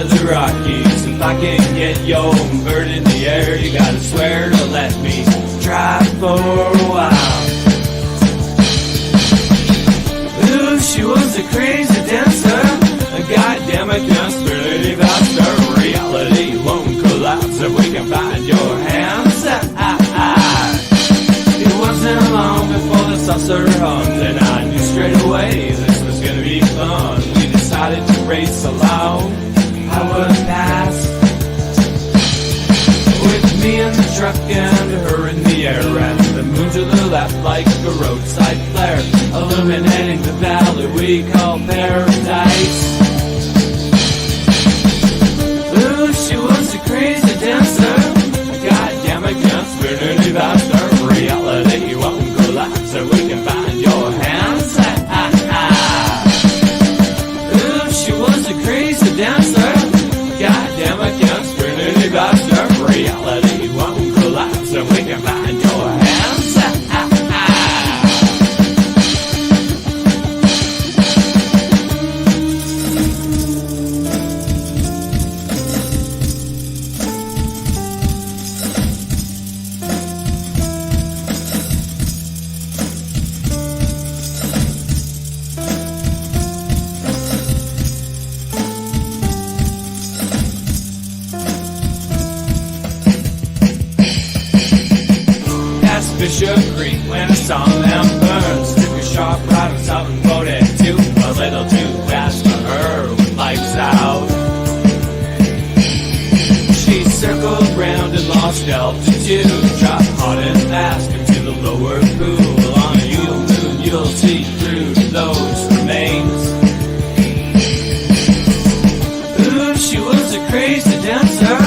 of the Rockies. If I can get your bird in the air, you gotta swear to let me try for a while. Ooh, she was a crazy dancer, a goddamn conspiracy faster. Reality won't collapse if we can find your hands. It wasn't long before the saucer hummed, and I knew straight away this was gonna be fun. We decided to race along, I would pass, with me in the truck and her in the air, and the moon to the left like a roadside flare, illuminating the valley we call paradise. Ooh, she was a crazy dancer, a goddamn conspiracy faster. Reality won't collapse so we can find your hands. Ooh, she was a crazy dancer, goddamn conspiracy faster. Reality won't collapse so we can find your hands. Bishop Creek when I saw them burn. Took a sharp right on something voted too a little too fast for her with lights out. She circled round and lost altitude, dropped hard and fast into the lower pool. On a Yule moon you'll see through those remains. Ooh, she was a crazy dancer,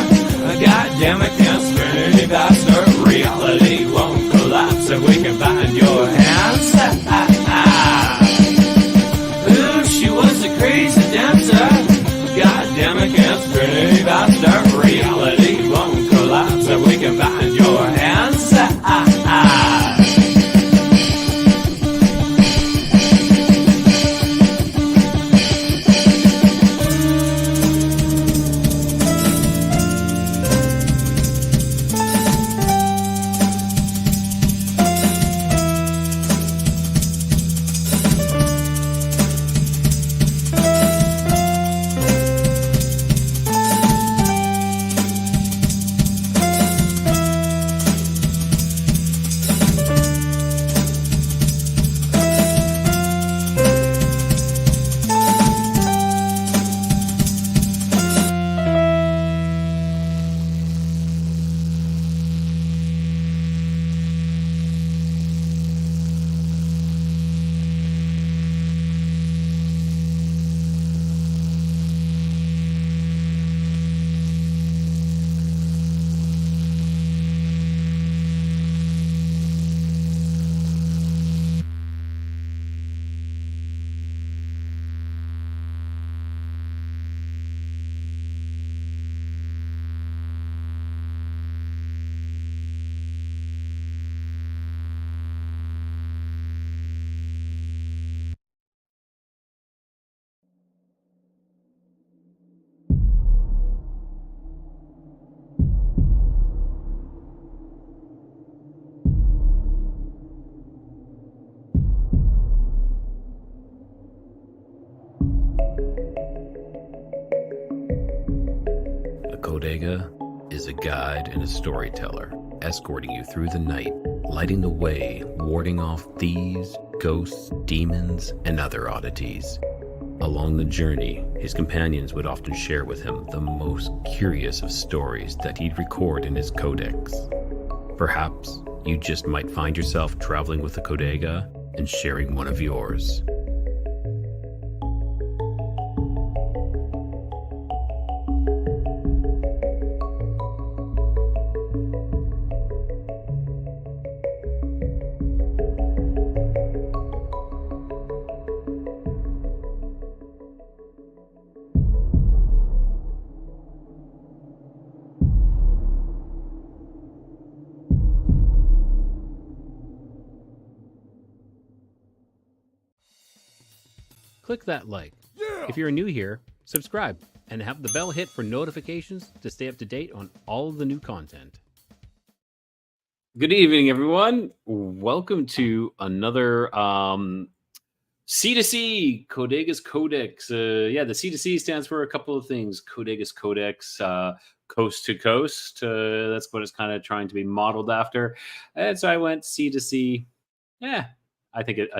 a goddamn conspiracy faster. Reality won't collapse if we can find your hands. Ooh, she was a crazy dancer, goddamn conspiracy faster. Reality won't collapse if we can find your hands. Codega is a guide and a storyteller, escorting you through the night, lighting the way, warding off thieves, ghosts, demons, and other oddities. Along the journey, his companions would often share with him the most curious of stories that he'd record in his Codex. Perhaps you just might find yourself traveling with a Codega and sharing one of yours. Click that like. Yeah! If you're new here, subscribe. and have the bell hit for notifications to stay up to date on all of the new content. Good evening, everyone. Welcome to another C2C, Codega's Codex. The C2C stands for a couple of things. Codega's Codex, coast to coast. That's what it's kind of trying to be modeled after. And so I went C2C. Yeah, I think it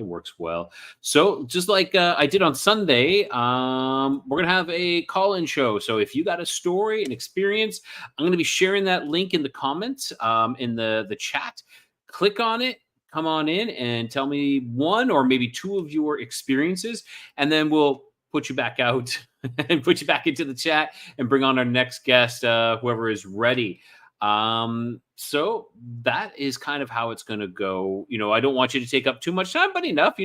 works well. So just like I did on Sunday, we're gonna have a call-in show. So if you got a story, an experience, I'm gonna be sharing that link in the comments, in the chat. Click on it. Come on in and tell me one or maybe two of your experiences, and then we'll put you back out and put you back into the chat and bring on our next guest, whoever is ready. So that is kind of how it's going to go. I don't want you to take up too much time, but enough,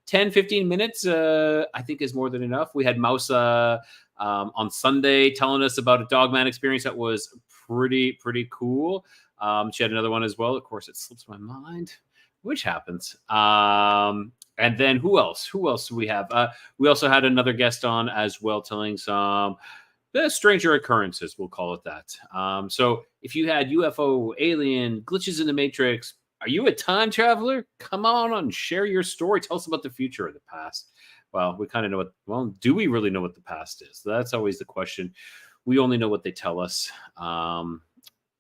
10, 15 minutes, I think is more than enough. We had Mouse on Sunday telling us about a Dogman experience that was pretty cool. She had another one as well. Of course, it slips my mind, which happens. And then who else? Who else do we have? We also had another guest on as well, telling some stranger occurrences, we'll call it that. So if you had UFO, alien, glitches in the Matrix, are you a time traveler? Come on and share your story. Tell us about the future or the past. Well, we kind of know do we really know what the past is? That's always the question. We only know what they tell us.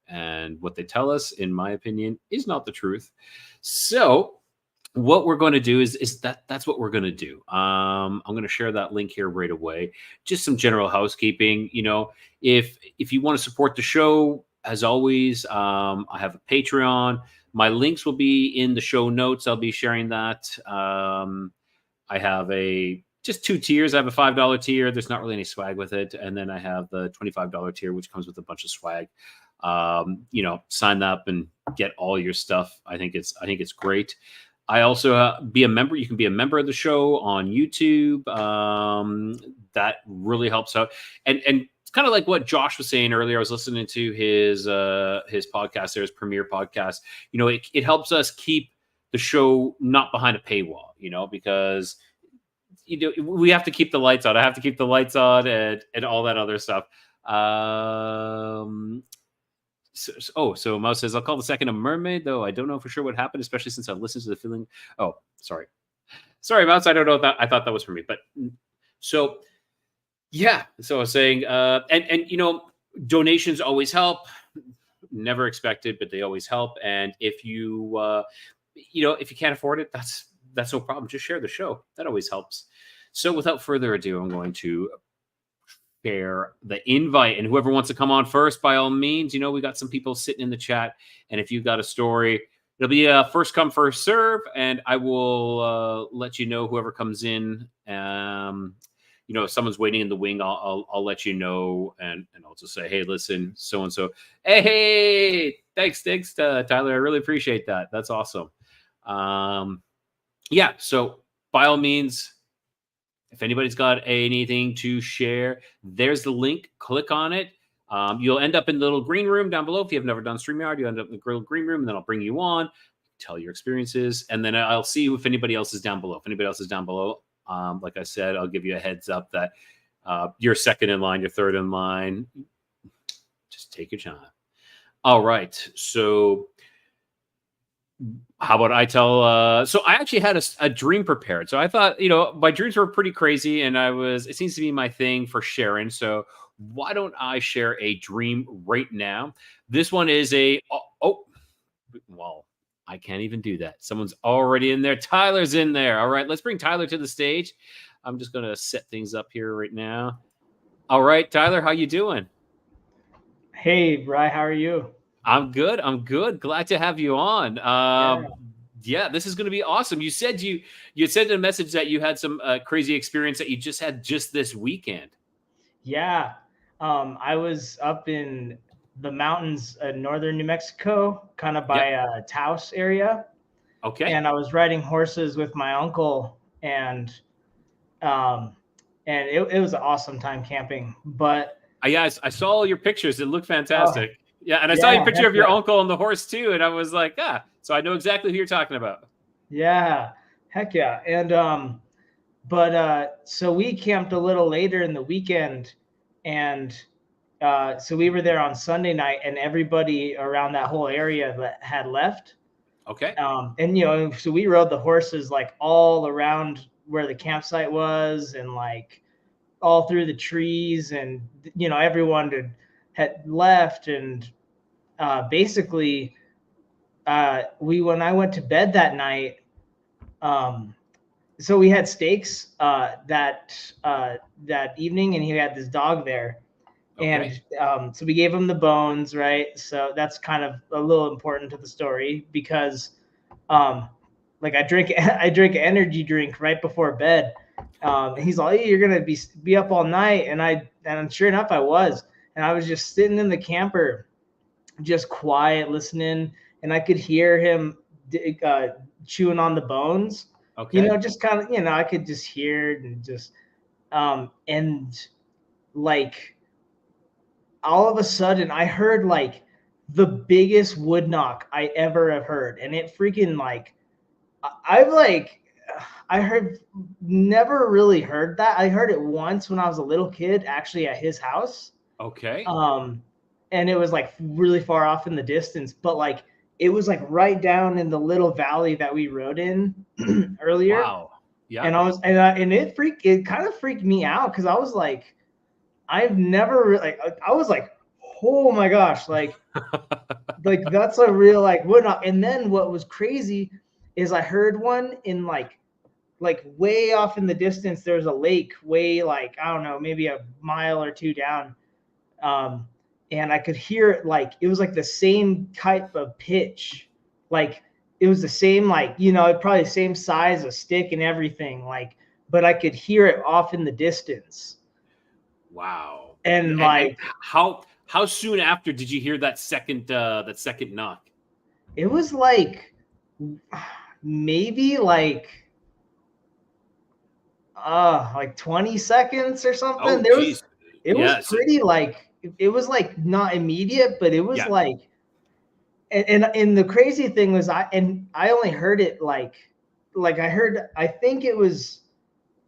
And what they tell us, in my opinion, is not the truth. So what we're going to do is that's what we're going to do. I'm going to share that link here right away. Just some general housekeeping. If you want to support the show, as always, I have a Patreon. My links will be in the show notes. I'll be sharing that. I have just two tiers. I have a $5 tier. There's not really any swag with it. And then I have the $25 tier, which comes with a bunch of swag. Sign up and get all your stuff. I think it's great. I also be a member. You can be a member of the show on YouTube. That really helps out. And it's kind of like what Josh was saying earlier. I was listening to his podcast there, his premiere podcast. It helps us keep the show not behind a paywall, because we have to keep the lights on. I have to keep the lights on and all that other stuff. So Mouse says, I'll call the second a mermaid, though I don't know for sure what happened, especially since I've listened to the feeling. Oh, sorry, Mouse. I don't know that. I thought that was for me, but so yeah. So I was saying, and donations always help. Never expected, but they always help. And if you if you can't afford it, that's no problem. Just share the show. That always helps. So without further ado, I'm going to share the invite, and whoever wants to come on first, by all means. We got some people sitting in the chat, and if you've got a story, it'll be a first come first serve, and I will let you know whoever comes in. If someone's waiting in the wing, I'll let you know, and I'll just say, hey, listen, so and so. Hey, thanks, Tyler. I really appreciate that. That's awesome. So by all means, if anybody's got anything to share, there's the link. Click on it. You'll end up in the little green room down below. If you have never done StreamYard, you end up in the little green room, and then I'll bring you on, tell your experiences, and then I'll see if anybody else is down below. If anybody else is down below, like I said, I'll give you a heads up that you're second in line, you're third in line. Just take your time. All right. So how about I tell? So I actually had a dream prepared. So I thought, my dreams were pretty crazy, and it seems to be my thing for sharing. So why don't I share a dream right now? This one is well, I can't even do that. Someone's already in there. Tyler's in there. All right, let's bring Tyler to the stage. I'm just going to set things up here right now. All right, Tyler, how you doing? Hey, Rye, how are you? I'm good. Glad to have you on. Yeah, this is going to be awesome. You said you sent a message that you had some crazy experience that you just had just this weekend. Yeah, I was up in the mountains in northern New Mexico, kind of by Taos area. Okay. And I was riding horses with my uncle, and it was an awesome time camping. But I saw your pictures. It looked fantastic. Yeah, and I saw your picture of your uncle on the horse too, and I was like, so I know exactly who you're talking about. Yeah, heck yeah. And But so we camped a little later in the weekend, and so we were there on Sunday night, and everybody around that whole area had left. Okay. And so we rode the horses like all around where the campsite was, and like all through the trees, and everyone had left, and basically when I went to bed that night, so we had steaks that evening, and he had this dog there. Okay. And so we gave him the bones, right? So that's kind of a little important to the story, because like I drink energy drink right before bed. He's like, hey, you're gonna be up all night, and sure enough I was. And I was just sitting in the camper, just quiet, listening, and I could hear him chewing on the bones. Okay. Just kind of, I could just hear it, and just and like all of a sudden I heard like the biggest wood knock I ever have heard. And it freaking like, I heard, never really heard that. I heard it once when I was a little kid, actually at his house. Okay. And it was like really far off in the distance, but like, it was like right down in the little valley that we rode in earlier. Wow. Yeah. And it kind of freaked me out, because I was like, I've never like, I was like, oh my gosh, like like that's a real like wood knock. And then what was crazy is I heard one in like way off in the distance. There's a lake way, like, I don't know, maybe a mile or two down. And I could hear it, like it was like the same type of pitch, like it was the same, like, probably the same size of stick and everything, like, but I could hear it off in the distance. Wow. And like, how soon after did you hear that second knock? it was like maybe like 20 seconds or something. Oh, It was pretty like, it was like not immediate, but it was like, and the crazy thing was I only heard it like I think it was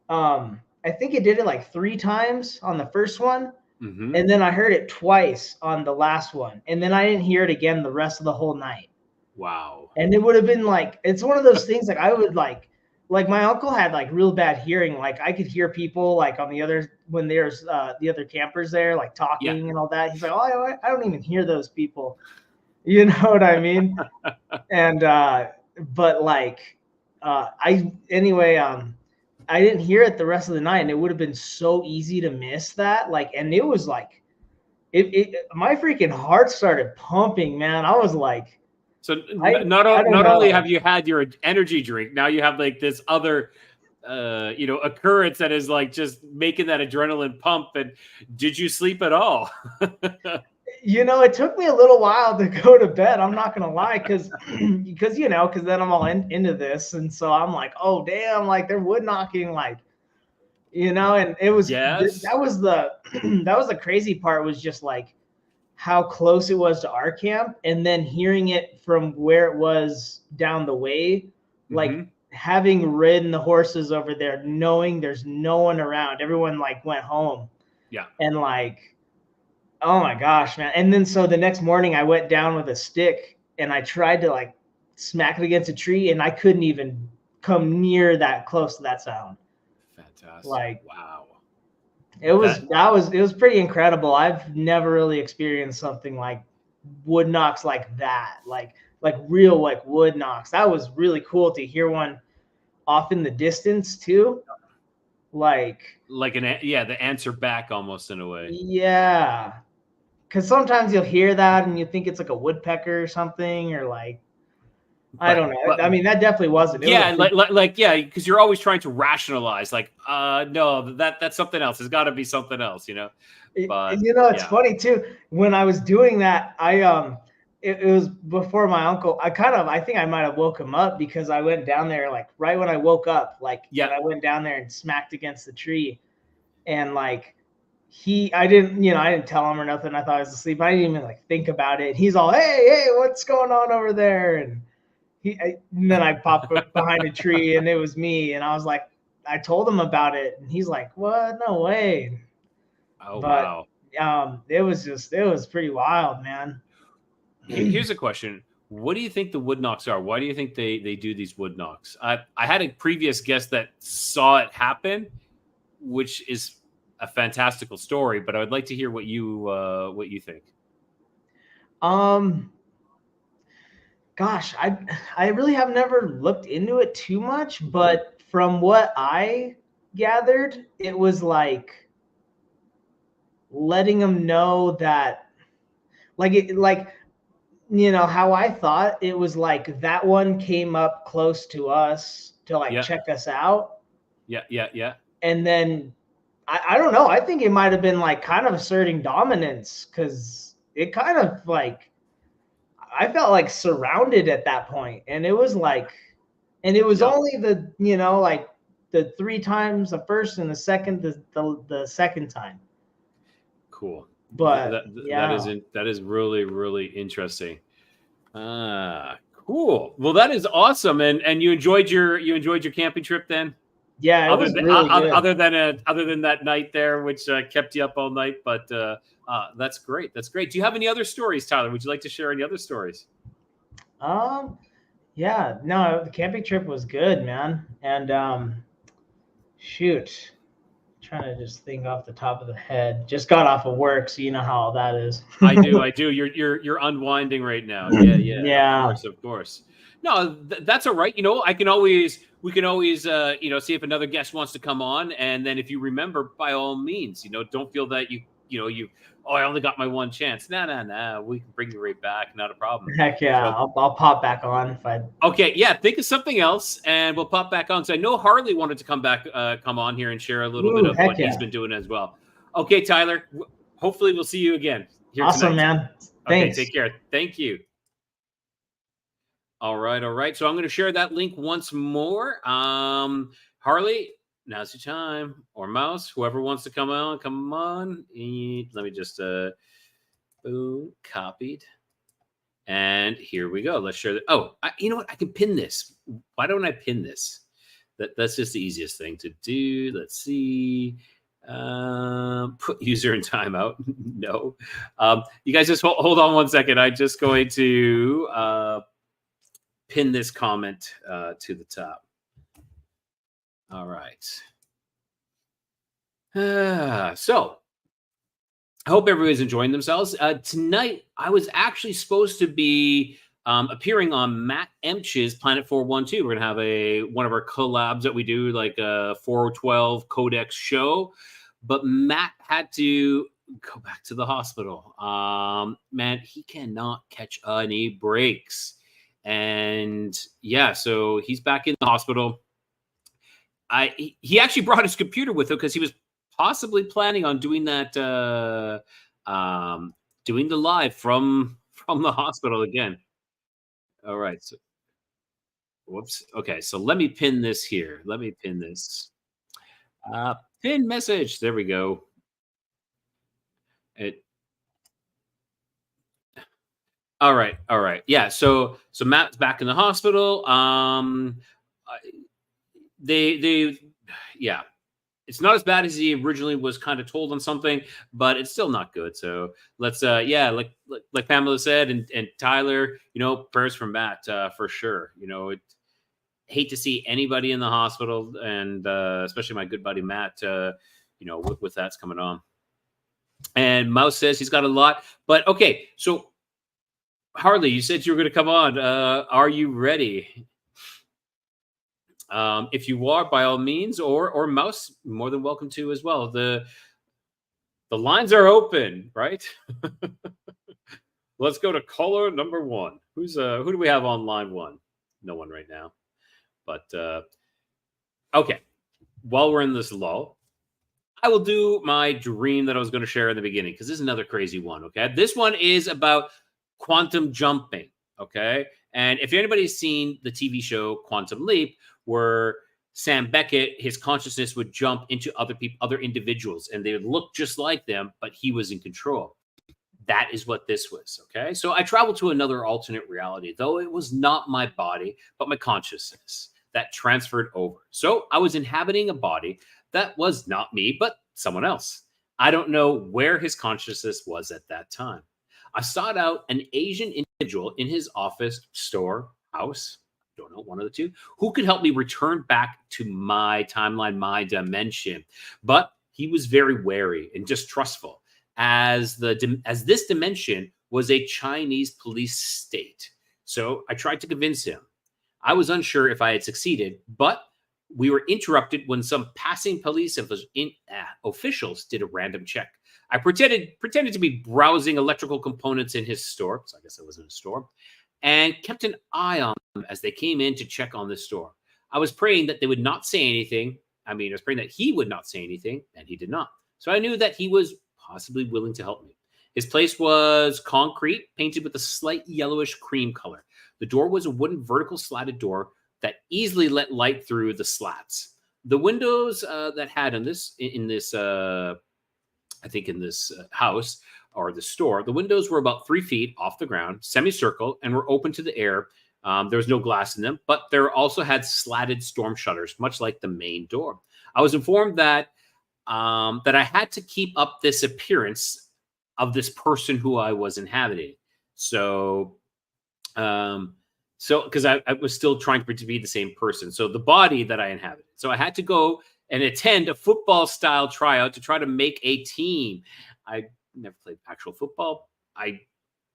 I think it did it like 3 times on the first one. Mm-hmm. And then I heard it twice on the last one. And then I didn't hear it again the rest of the whole night. Wow. And it would have been like, it's one of those things, like I would like my uncle had like real bad hearing. Like I could hear people like on the other, when there's the other campers there, like talking and all that. He's like, oh, I don't even hear those people. You know what I mean? And, but like, I didn't hear it the rest of the night, and it would have been so easy to miss that. Like, and it was like, my freaking heart started pumping, man. I was like, so not only have you had your energy drink, now you have like this other, occurrence that is like just making that adrenaline pump. And did you sleep at all? It took me a little while to go to bed. I'm not gonna lie, because then I'm all into this, and so I'm like, oh damn, like they're wood knocking, like, and it was that was the crazy part, was just like how close it was to our camp, and then hearing it from where it was down the way, like having ridden the horses over there, knowing there's no one around, everyone like went home, and like, oh my gosh, man. And then so the next morning I went down with a stick, and I tried to like smack it against a tree, and I couldn't even come near that close to that sound. Fantastic. Like, wow. It was pretty incredible. I've never really experienced something like wood knocks like that. Like real like wood knocks. That was really cool to hear one off in the distance too. Like the answer back almost in a way. Yeah. Because sometimes you'll hear that and you think it's like a woodpecker or something, or like, I don't know. I mean, that definitely wasn't. Because you're always trying to rationalize, like, no, that's something else. There's got to be something else, But it's funny too. When I was doing that, it was before my uncle. I think I might have woke him up, because I went down there like right when I woke up, and I went down there and smacked against the tree, and like. I didn't tell him or nothing. I thought I was asleep. I didn't even like think about it. He's all, hey, what's going on over there? And then I popped behind a tree, and it was me. And I was like, I told him about it, and he's like, "What? No way!" Oh, But wow. it was pretty wild, man. Here's a question. What do you think the wood knocks are? Why do you think they do these wood knocks? I had a previous guest that saw it happen, which is a fantastical story, but I would like to hear what you think. Gosh, I really have never looked into it too much, but from what I gathered, it was like letting them know that, like how I thought it was, like that one came up close to us to like check us out. Yeah. And then I don't know. I think it might have been like kind of asserting dominance, because it kind of like, I felt like surrounded at that point, and it was like, and it was only the like the 3 times, the first and the second, the second time. Cool. But that is really, really interesting. Cool. Well, that is awesome. And you enjoyed your camping trip then? Yeah, other than that night there, which kept you up all night. But that's great. That's great. Do you have any other stories, Tyler? Would you like to share any other stories? Yeah. No, the camping trip was good, man. And shoot, trying to just think off the top of the head. Just got off of work, so you know how all that is. I do. You're unwinding right now. Yeah. Of course. No, that's all right. We can always see if another guest wants to come on, and then if you remember, by all means, don't feel that I only got my one chance. Nah. We can bring you right back. Not a problem. Heck yeah. So, I'll pop back on if I. Okay. Yeah. Think of something else, and we'll pop back on. So I know Harley wanted to come on here and share a little bit of what he's been doing as well. Okay, Tyler. Hopefully, we'll see you again. Awesome, man. Thanks. Okay, take care. Thank you. All right. So I'm going to share that link once more. Harley, now's your time. Or Mouse, whoever wants to come on. Let me just boom, copied. And here we go. Let's share that. Oh, you know what? I can pin this. Why don't I pin this? That's just the easiest thing to do. Let's see. Put user in timeout. No. You guys just hold on one second. I'm just going to pin this comment to the top. All right. So I hope everybody's enjoying themselves. Tonight, I was actually supposed to be appearing on Matt Emch's Planet 412. We're going to have one of our collabs that we do, like a 412 Codex show. But Matt had to go back to the hospital. Man, he cannot catch any breaks. And yeah, so he's back in the hospital. He actually brought his computer with him because he was possibly planning on doing that, doing the live from the hospital again. All right. So, whoops. Okay. So let me pin this here. Let me pin this. Pin message. There we go. All right. Yeah. So Matt's back in the hospital. Yeah, it's not as bad as he originally was kind of told on something, but it's still not good. So let's, like Pamela said, and Tyler, prayers for Matt, for sure. Hate to see anybody in the hospital, and especially my good buddy Matt, with that's coming on. And Mouse says he's got a lot, but okay. So Harley, you said you were going to come on. Are you ready? If you are, by all means, or Mouse, more than welcome to as well. The lines are open, right? Let's go to caller number 1. Who do we have on line 1? No one right now. But okay. While we're in this lull, I will do my dream that I was going to share in the beginning, because this is another crazy one. Okay, this one is about quantum jumping. Okay, and if anybody's seen the TV show Quantum Leap, where Sam Beckett, his consciousness would jump into other individuals, and they would look just like them, but he was in control. That is what this was. Okay, so I traveled to another alternate reality, though it was not my body, but my consciousness. that transferred over. So I was inhabiting a body that was not me, but someone else. I don't know where his consciousness was at that time. I sought out an Asian individual in his office, store, house, don't know, one of the two, who could help me return back to my timeline, my dimension. But he was very wary and distrustful, as this dimension was a Chinese police state. So I tried to convince him. I was unsure if I had succeeded, but we were interrupted when some passing police officials did a random check. I pretended to be browsing electrical components in his store, so I guess it was in a store, and kept an eye on them as they came in to check on the store. I was praying that they would not say anything. I was praying that he would not say anything, and he did not. So I knew that he was possibly willing to help me. His place was concrete, painted with a slight yellowish cream color. The door was a wooden vertical slatted door that easily let light through the slats. The windows that had in this house or the store, the windows were about 3 feet off the ground, semicircle, and were open to the air. There was no glass in them, but there also had slatted storm shutters, much like the main door. I was informed that I had to keep up this appearance of this person who I was inhabiting. So because I was still trying to be the same person. So the body that I inhabited. So I had to go and attend a football style tryout to try to make a team. I never played actual football. I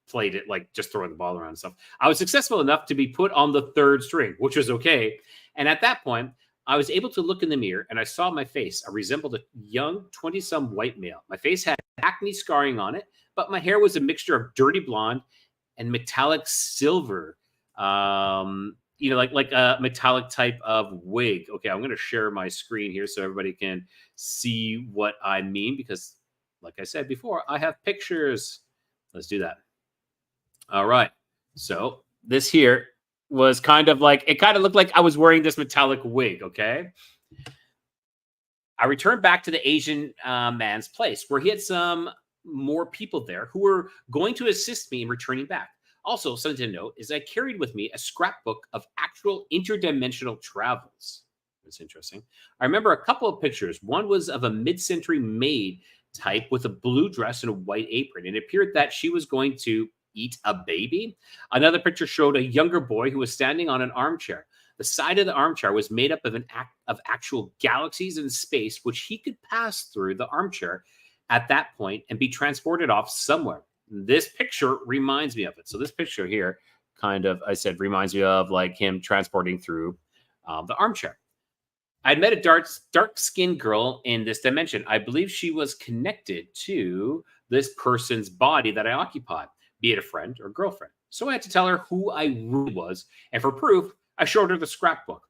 played it like just throwing the ball around and stuff. I was successful enough to be put on the third string, which was okay. And at that point, I was able to look in the mirror and I saw my face. I resembled a young 20-some white male. My face had acne scarring on it, but my hair was a mixture of dirty blonde and metallic silver. Like a metallic type of wig. Okay, I'm going to share my screen here so everybody can see what I mean, because like I said before, I have pictures. Let's do that. All right. So this here was kind of looked like I was wearing this metallic wig. Okay. I returned back to the Asian man's place where he had some more people there who were going to assist me in returning back. Also, something to note is I carried with me a scrapbook of actual interdimensional travels. That's interesting. I remember a couple of pictures. One was of a mid-century maid type with a blue dress and a white apron. It appeared that she was going to eat a baby. Another picture showed a younger boy who was standing on an armchair. The side of the armchair was made up of actual galaxies in space, which he could pass through the armchair at that point and be transported off somewhere. This picture reminds me of it. So this picture here reminds me of like him transporting through the armchair. I'd met a dark-skinned girl in this dimension. I believe she was connected to this person's body that I occupied, be it a friend or girlfriend. So I had to tell her who I really was. And for proof, I showed her the scrapbook.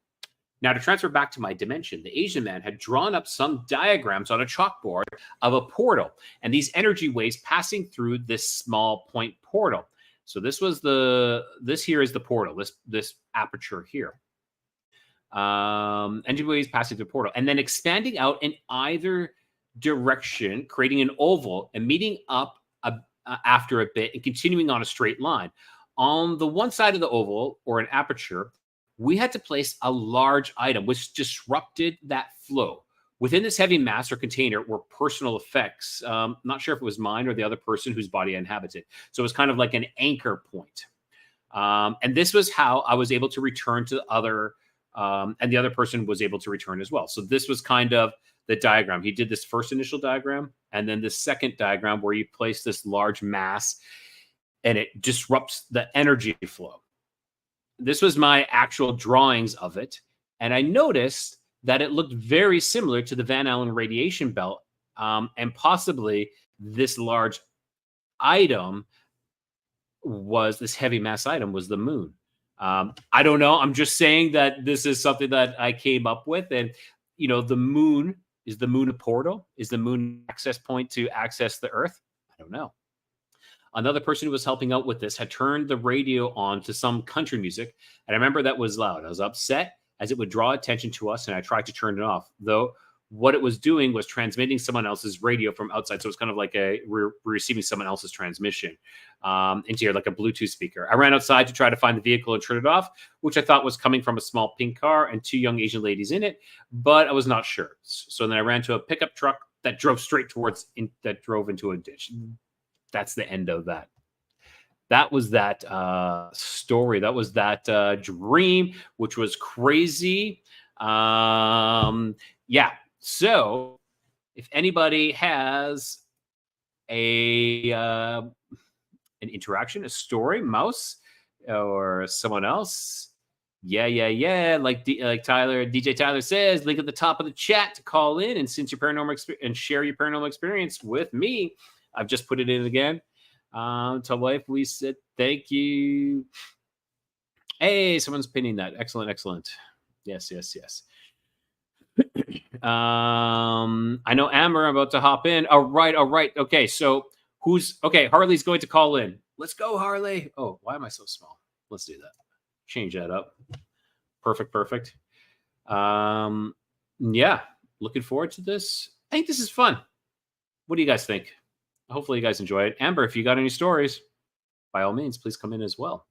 Now, to transfer back to my dimension, the Asian man had drawn up some diagrams on a chalkboard of a portal and these energy waves passing through this small point portal. So this here is the portal, this aperture here. Energy waves passing through the portal and then expanding out in either direction, creating an oval and meeting up after a bit and continuing on a straight line. On the one side of the oval or an aperture, we had to place a large item, which disrupted that flow. Within this heavy mass or container were personal effects. Not sure if it was mine or the other person whose body I inhabited. So it was kind of like an anchor point. And this was how I was able to return to the other, and the other person was able to return as well. So this was kind of the diagram. He did this first initial diagram, and then this second diagram where you place this large mass, and it disrupts the energy flow. This was my actual drawings of it. And I noticed that it looked very similar to the Van Allen radiation belt. And possibly this large item this heavy mass item was the moon. I don't know. I'm just saying that this is something that I came up with. And, the moon, is the moon a portal? Is the moon an access point to access the Earth? I don't know. Another person who was helping out with this had turned the radio on to some country music. And I remember that was loud. I was upset as it would draw attention to us, and I tried to turn it off. Though what it was doing was transmitting someone else's radio from outside. So it's kind of like we're receiving someone else's transmission into here, like a Bluetooth speaker. I ran outside to try to find the vehicle and turn it off, which I thought was coming from a small pink car and 2 young Asian ladies in it, but I was not sure. So then I ran to a pickup truck that drove straight towards, that drove into a ditch. That's the end of that. That was that story. That was that dream, which was crazy. Yeah. So if anybody has an interaction, a story, Mouse or someone else, yeah. Like DJ Tyler says, link at the top of the chat to call in and since your paranormal and share your paranormal experience with me. I've just put it in again. To life, we said thank you. Hey, someone's pinning that. Excellent. Yes. I know Amber, I'm about to hop in. All right. Okay, so Harley's going to call in. Let's go, Harley. Oh, why am I so small? Let's do that. Change that up. Perfect. Yeah, looking forward to this. I think this is fun. What do you guys think? Hopefully you guys enjoy it. Amber, if you got any stories, by all means, please come in as well.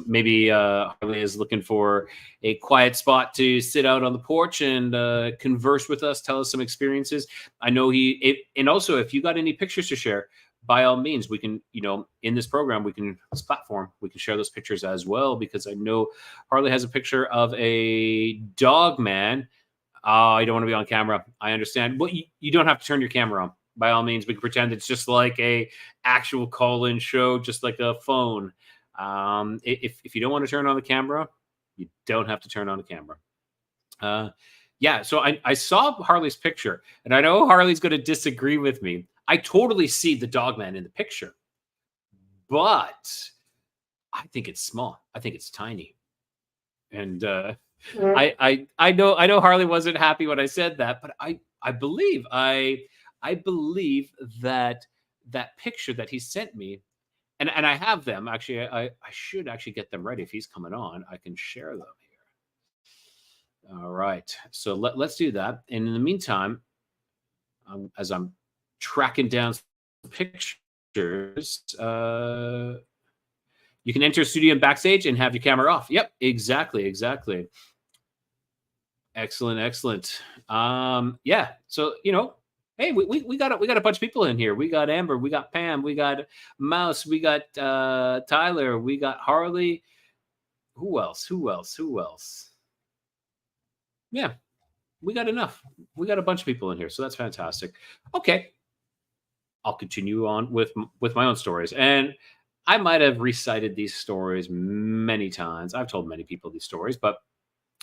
Maybe Harley is looking for a quiet spot to sit out on the porch and converse with us, tell us some experiences. I know and also if you got any pictures to share, by all means, we can, in this program, this platform, we can share those pictures as well, because I know Harley has a picture of a Dogman. You don't want to be on camera. I understand. But you don't have to turn your camera on. By all means, we can pretend it's just like a actual call-in show, just like a phone. If you don't want to turn on the camera, you don't have to turn on the camera. Yeah, so I saw Harley's picture, and I know Harley's going to disagree with me. I totally see the Dogman in the picture, but I think it's small. I think it's tiny. And I know Harley wasn't happy when I said that, but I believe that picture that he sent me, and I have them actually. I should actually get them ready. If he's coming on, I can share them here. All right, so let's do that. And in the meantime, as I'm tracking down pictures, you can enter studio and backstage and have your camera off. Yep, exactly. Excellent. Yeah. So hey, we got a bunch of people in here. We got Amber, we got Pam, we got Mouse, we got Tyler, we got Harley. Who else? Yeah, we got enough. We got a bunch of people in here, so that's fantastic. Okay, I'll continue on with my own stories, and I might have recited these stories many times. I've told many people these stories, but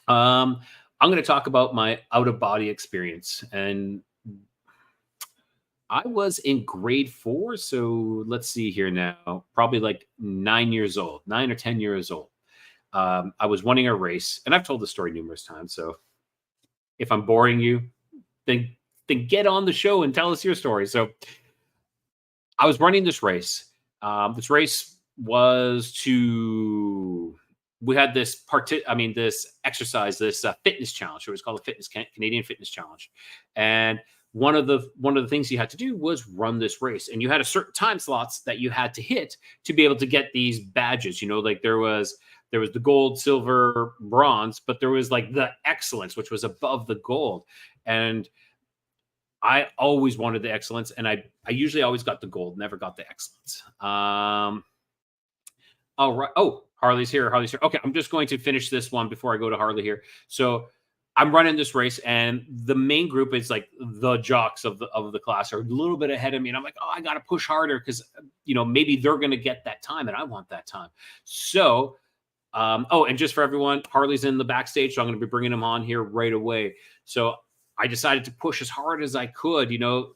I'm going to talk about my out-of-body experience. And I was in grade 4, so let's see here now, probably like 9 or 10 years old. I was running a race, and I've told this story numerous times, so if I'm boring you, then get on the show and tell us your story. So I was running this race. This race was we had this exercise, this fitness challenge. It was called the Canadian Fitness Challenge. And one of the things you had to do was run this race. And you had a certain time slots that you had to hit to be able to get these badges. Like there was the gold, silver, bronze, but there was like the excellence, which was above the gold. And I always wanted the excellence, and I usually always got the gold, never got the excellence. All right. Oh, Harley's here. Okay, I'm just going to finish this one before I go to Harley here. So I'm running this race, and the main group is like the jocks of the class are a little bit ahead of me, and I'm like, I got to push harder because maybe they're going to get that time, and I want that time. So, and just for everyone, Harley's in the backstage, so I'm going to be bringing him on here right away. So I decided to push as hard as I could,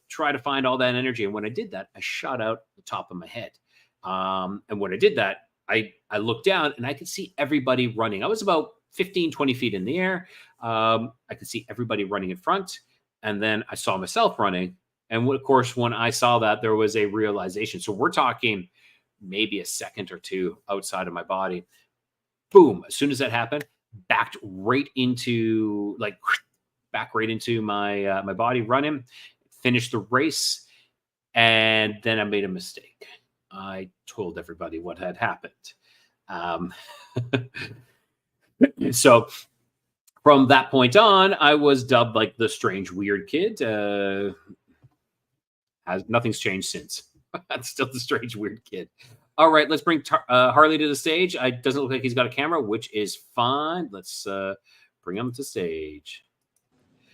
try to find all that energy. And when I did that, I shot out the top of my head. And when I did that, I looked down and I could see everybody running. I was about 15, 20 feet in the air. I could see everybody running in front. And then I saw myself running. And of course, when I saw that, there was a realization. So we're talking maybe a second or two outside of my body. Boom. As soon as that happened, backed right into back right into my my body, running, finished the race, and then I made a mistake. I told everybody what had happened. So from that point on, I was dubbed like the strange, weird kid. Nothing's changed since. I'm still the strange, weird kid. All right, let's bring Harley to the stage. It doesn't look like he's got a camera, which is fine. Let's bring him to stage.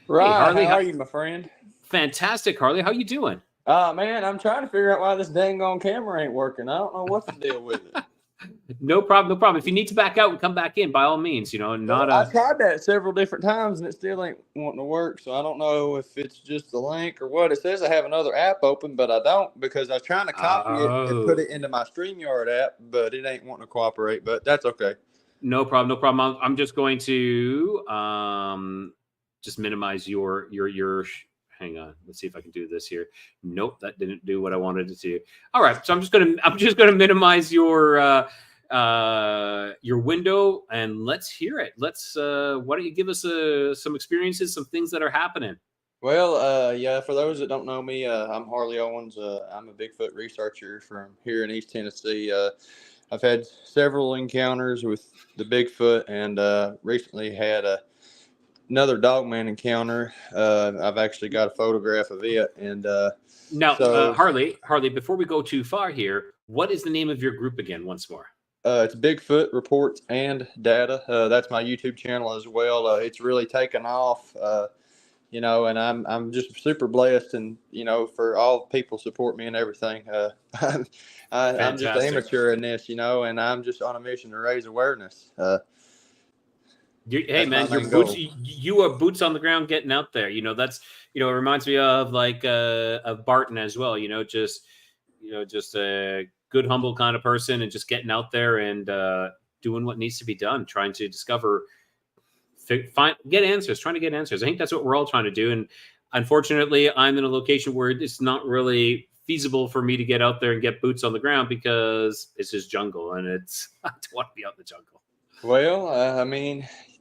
Right, hey, Harley, how are you, my friend? Fantastic, Harley. How you doing? Man, I'm trying to figure out why this dang on camera ain't working. I don't know what's the deal with it. No problem, no problem. If you need to back out and come back in, by all means, I tried that several different times and it still ain't wanting to work. So I don't know if it's just the link or what. It says I have another app open, but I don't, because I was trying to copy it and put it into my StreamYard app, but it ain't wanting to cooperate. But that's okay. No problem, no problem. I'm just going to just minimize your. Hang on. Let's see if I can do this here. Nope, that didn't do what I wanted it to. All right, so I'm just gonna minimize your window, and let's hear it. Why don't you give us some experiences, some things that are happening? Well, yeah, for those that don't know me, I'm Harley Owens. I'm a Bigfoot researcher from here in East Tennessee. I've had several encounters with the Bigfoot, and recently had another Dogman encounter. I've actually got a photograph of it. And now, Harley, before we go too far here, what is the name of your group again, once more? It's Bigfoot Reports and Data. That's my YouTube channel as well. It's really taken off, and I'm just super blessed, and for all people support me and everything. I'm just an amateur in this, and I'm just on a mission to raise awareness. Hey man, your boots. You are boots on the ground, getting out there. That's it reminds me of of Barton as well. Just a good, humble kind of person, and just getting out there and doing what needs to be done, trying to discover, trying to get answers. I think that's what we're all trying to do. And unfortunately, I'm in a location where it's not really feasible for me to get out there and get boots on the ground, because it's just jungle, and I don't want to be out in the jungle. Well,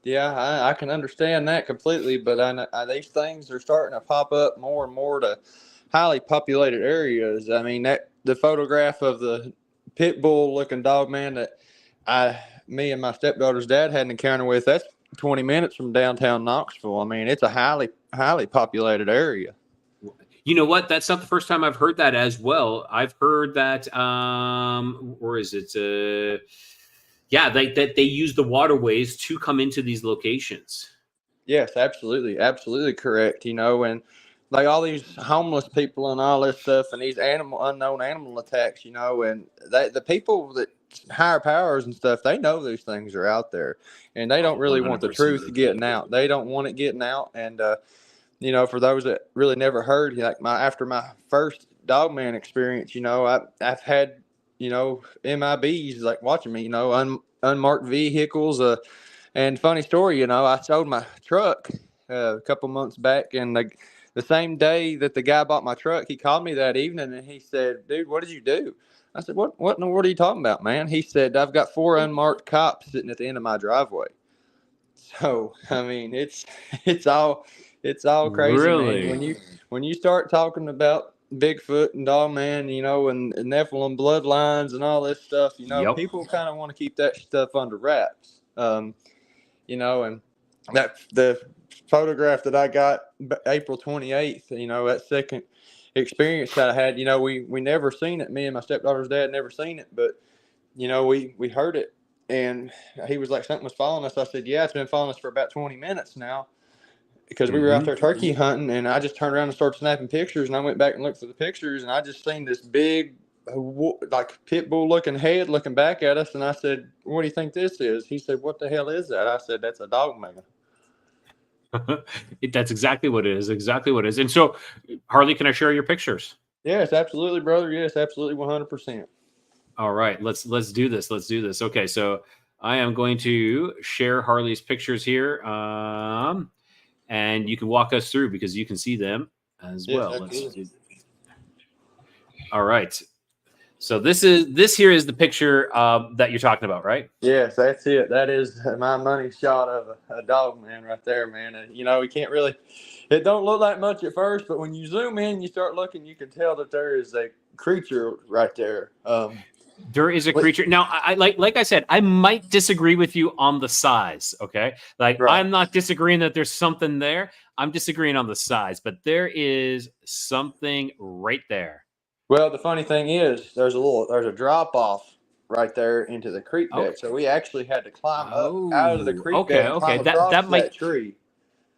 yeah, I can understand that completely, but these things are starting to pop up more and more to highly populated areas. The photograph of the pit bull looking dog man that me and my stepdaughter's dad had an encounter with, that's 20 minutes from downtown Knoxville. It's a highly populated area. You know what? That's not the first time I've heard that as well. I've heard that, or is it? Yeah, that they use the waterways to come into these locations. Yes, absolutely correct. And all these homeless people and all this stuff, and these unknown animal attacks. And the people that higher powers and stuff, they know these things are out there, and they don't really want the truth getting out. They don't want it getting out. And for those that really never heard, after my first Dogman experience, I've had MIBs watching me, unmarked vehicles. And funny story, I sold my truck a couple months back, and the same day that the guy bought my truck, he called me that evening and he said, "Dude, what did you do?" I said, What in the world are you talking about, man?" He said, "I've got 4 unmarked cops sitting at the end of my driveway." So, it's all crazy, really, man. When you start talking about Bigfoot and Dogman, and Nephilim bloodlines and all this stuff, Yep. People kind of want to keep that stuff under wraps. And that the photograph that I got April 28th, that second experience that I had, we never seen it. Me and my stepdaughter's dad never seen it, but we heard it, and he was like, "Something was following us." I said, "Yeah, it's been following us for about 20 minutes now." Because we were out there turkey hunting, and I just turned around and started snapping pictures, and I went back and looked for the pictures, and I just seen this big, pit bull looking head looking back at us, and I said, "What do you think this is?" He said, "What the hell is that?" I said, "That's a Dogman." That's exactly what it is. Exactly what it is. And so, Harley, can I share your pictures? Yes, absolutely, brother. Yes, absolutely, 100%. All right, let's do this. Let's do this. Okay, so I am going to share Harley's pictures here. And you can walk us through, because you can see them as well. Yes, All right. So this here is the picture that you're talking about, right? Yes, that's it. That is my money shot of a Dogman right there, man. And, you know, we can't really. It don't look like much at first, but when you zoom in, you start looking, you can tell that there is a creature right there. There is a creature. Now, I like I said, I might disagree with you on the size. Okay, like Right. I'm not disagreeing that there's something there. I'm disagreeing on the size, but there is something right there. Well, the funny thing is, there's a drop off right there into the creek bed. So we actually had to climb up out of the creek bed and climb across that tree.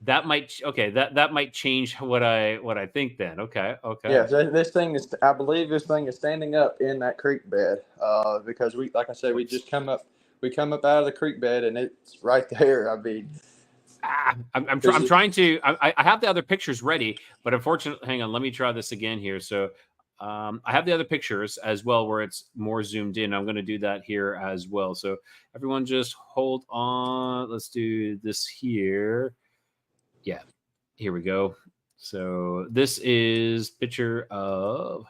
That might that might change what I think then. Okay. Yeah, so this thing is, I believe this thing is standing up in that creek bed. Because we, like I said, we come up out of the creek bed and it's right there. I mean, I'm trying to. I have the other pictures ready, but unfortunately, hang on. Let me try this again here. So. I have the other pictures as well where it's more zoomed in. I'm going to do that here as well. So everyone just hold on. Let's do this here. Yeah, here we go. So this is picture of,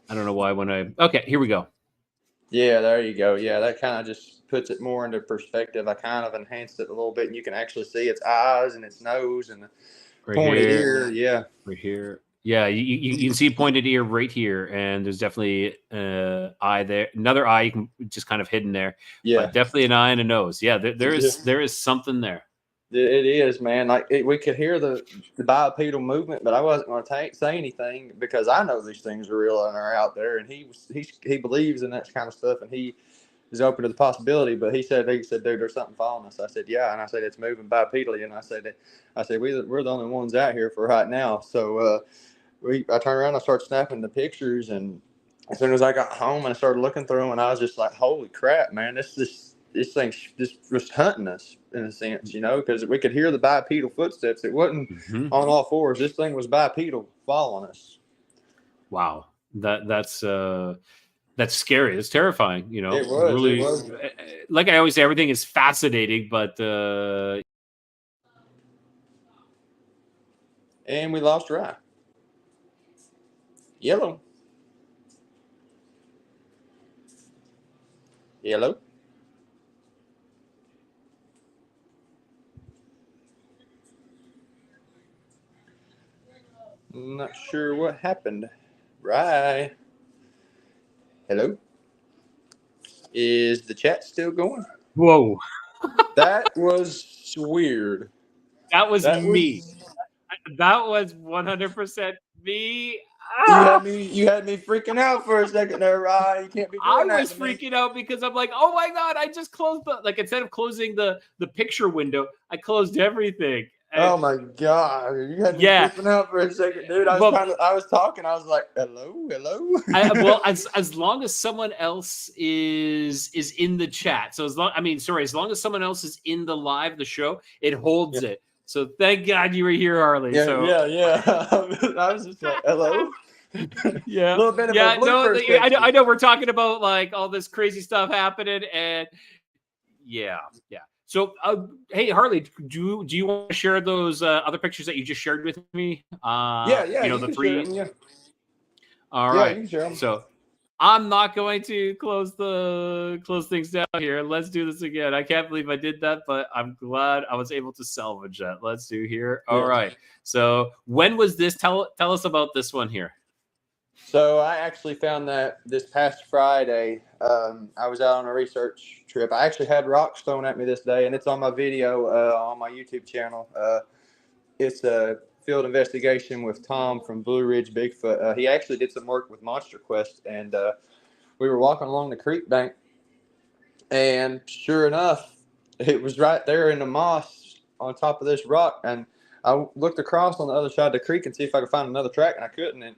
I don't know why okay, here we go. Yeah, there you go. Yeah, that kind of just puts it more into perspective. I kind of enhanced it a little bit and you can actually see its eyes and its nose and pointed ear, yeah. Right here. Yeah, you can see pointed ear right here, and there's definitely eye there. Another eye you can just kind of hidden there. Yeah, but definitely an eye and a nose. Yeah, there is something there. It is, man. Like we could hear the bipedal movement, but I wasn't going to say anything because I know these things are real and are out there, and he believes in that kind of stuff, and he is open to the possibility. But he said, dude, there's something following us. I said, yeah, and I said it's moving bipedally, and I said we're the only ones out here for right now. So I turned around, I started snapping the pictures, and as soon as I got home and I started looking through them, and I was just like, holy crap, man, this thing just was hunting us in a sense, you know, because we could hear the bipedal footsteps. It wasn't on all fours. This thing was bipedal following us. Wow, that's scary. It's terrifying, you know. It was really, it was. Like I always say, everything is fascinating, but and we lost Rye. Yellow. I'm not sure what happened. Rye. Hello? Is the chat still going? Whoa. That was weird. That was me. That was 100% me. You had me freaking out for a second there, Rye. You can't be doing that. I was freaking out because I'm like, oh my God, I just closed instead of closing the picture window, I closed everything. And, oh my God. You had me freaking out for a second, dude. I was talking. I was like, hello. Well, as long as someone else is in the chat. So as long as someone else is in the show, it holds it. So thank God you were here, Harley. Yeah. I was just like, hello. Yeah. A little bit of a blooper. I know we're talking about like all this crazy stuff happening, and yeah. So, hey, Harley, do you want to share those other pictures that you just shared with me? Yeah. You know, the three. Them, yeah. All right. You can share them. So, I'm not going to close things down here. Let's do this again. I can't believe I did that, but I'm glad I was able to salvage that. Let's do here. All right. So, when was this? Tell us about this one here. So I actually found that this past Friday. I was out on a research trip. I actually had rocks thrown at me this day, and it's on my video on my YouTube channel. It's a field investigation with Tom from Blue Ridge Bigfoot. He actually did some work with Monster Quest, and we were walking along the creek bank, and sure enough, it was right there in the moss on top of this rock. And I looked across on the other side of the creek and see if I could find another track, and I couldn't. And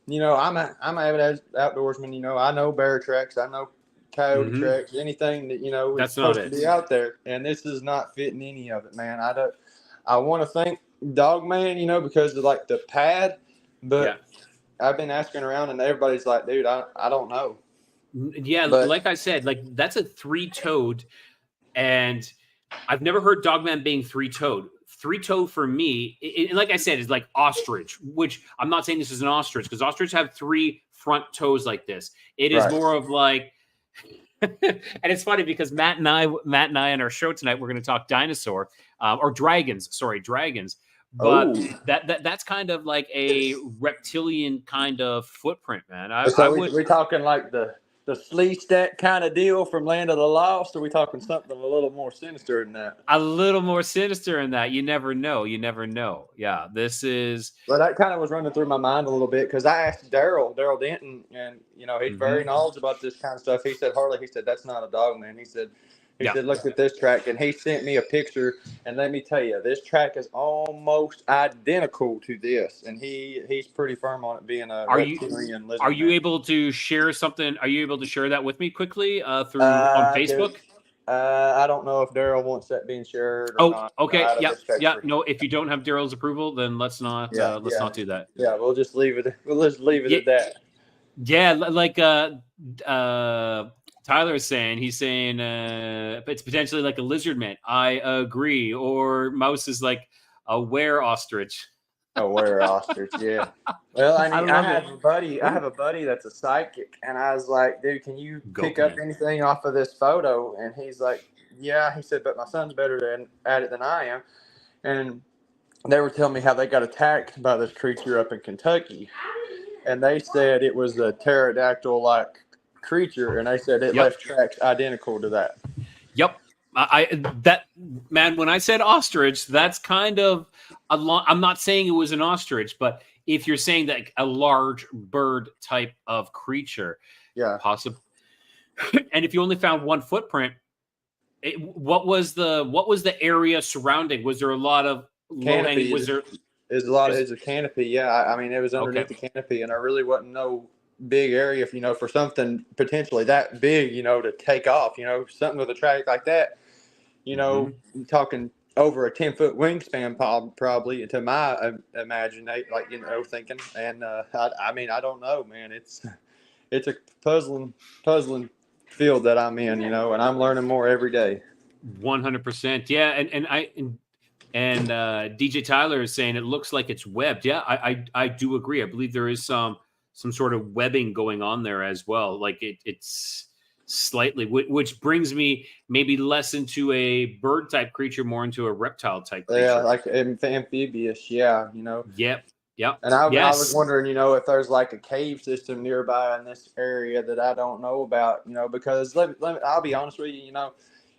you know, I'm an avid outdoorsman. You know, I know bear tracks, I know coyote tracks, anything that, you know, is supposed to be out there. And this is not fitting any of it, man. I want to thank Dogman, you know, because of like the pad, but I've been asking around and everybody's like, dude, I don't know. Yeah, but, like I said, like that's a 3-toed, and I've never heard Dogman being 3-toed. three-toe for me, and like I said, is like ostrich, which I'm not saying this is an ostrich because ostrich have 3 front toes like this. It is more of like, and it's funny because Matt and I on our show tonight, we're going to talk dinosaur or dragons. Sorry, dragons. But that's kind of like a reptilian kind of footprint, man. We're talking like the flea stack kind of deal from Land of the Lost, or are we talking something a little more sinister than that? A little more sinister in that. You never know. You never know. Yeah, this is. Well, that kind of was running through my mind a little bit because I asked Daryl Denton, and he's very knowledgeable about this kind of stuff. He said, Harley, he said, that's not a Dogman. He said, look at this track, and he sent me a picture, and let me tell you, this track is almost identical to this, and he's pretty firm on it being a reptilian lizard. Are you able to share something? Are you able to share that with me quickly through on Facebook? I don't know if Daryl wants that being shared or not. Okay. Yeah. No, if you don't have Daryl's approval, then let's not not do that. Yeah, we'll just leave it. We'll just leave it at that. Yeah, like Tyler is saying, he's saying it's potentially like a lizard man. I agree. Or Mouse is like a were ostrich. A were ostrich, yeah. Well, I have a buddy that's a psychic, and I was like, dude, can you pick up anything off of this photo? And he's like, yeah. He said, but my son's better at it than I am. And they were telling me how they got attacked by this creature up in Kentucky, and they said it was a pterodactyl-like creature, and they said it left tracks identical to that. Yep. When I said ostrich, that's kind of I'm not saying it was an ostrich, but if you're saying that a large bird type of creature, possible. And if you only found one footprint, what was the area surrounding? Was there a lot of canopy? It's a canopy. Yeah, I mean, it was underneath the canopy, and I really wasn't no big area, for something potentially that big, to take off, something with a track like that, talking over a 10-foot wingspan, probably to my imagination, thinking. And I don't know, man. It's a puzzling field that I'm in, and I'm learning more every day. 100%. Yeah. And DJ Tyler is saying it looks like it's webbed. Yeah, I do agree. I believe there is some sort of webbing going on there as well. Like it's slightly, which brings me maybe less into a bird type creature, more into a reptile type creature. Yeah, like amphibious. Yeah, Yep. And I was wondering, if there's like a cave system nearby in this area that I don't know about, because I'll be honest with you,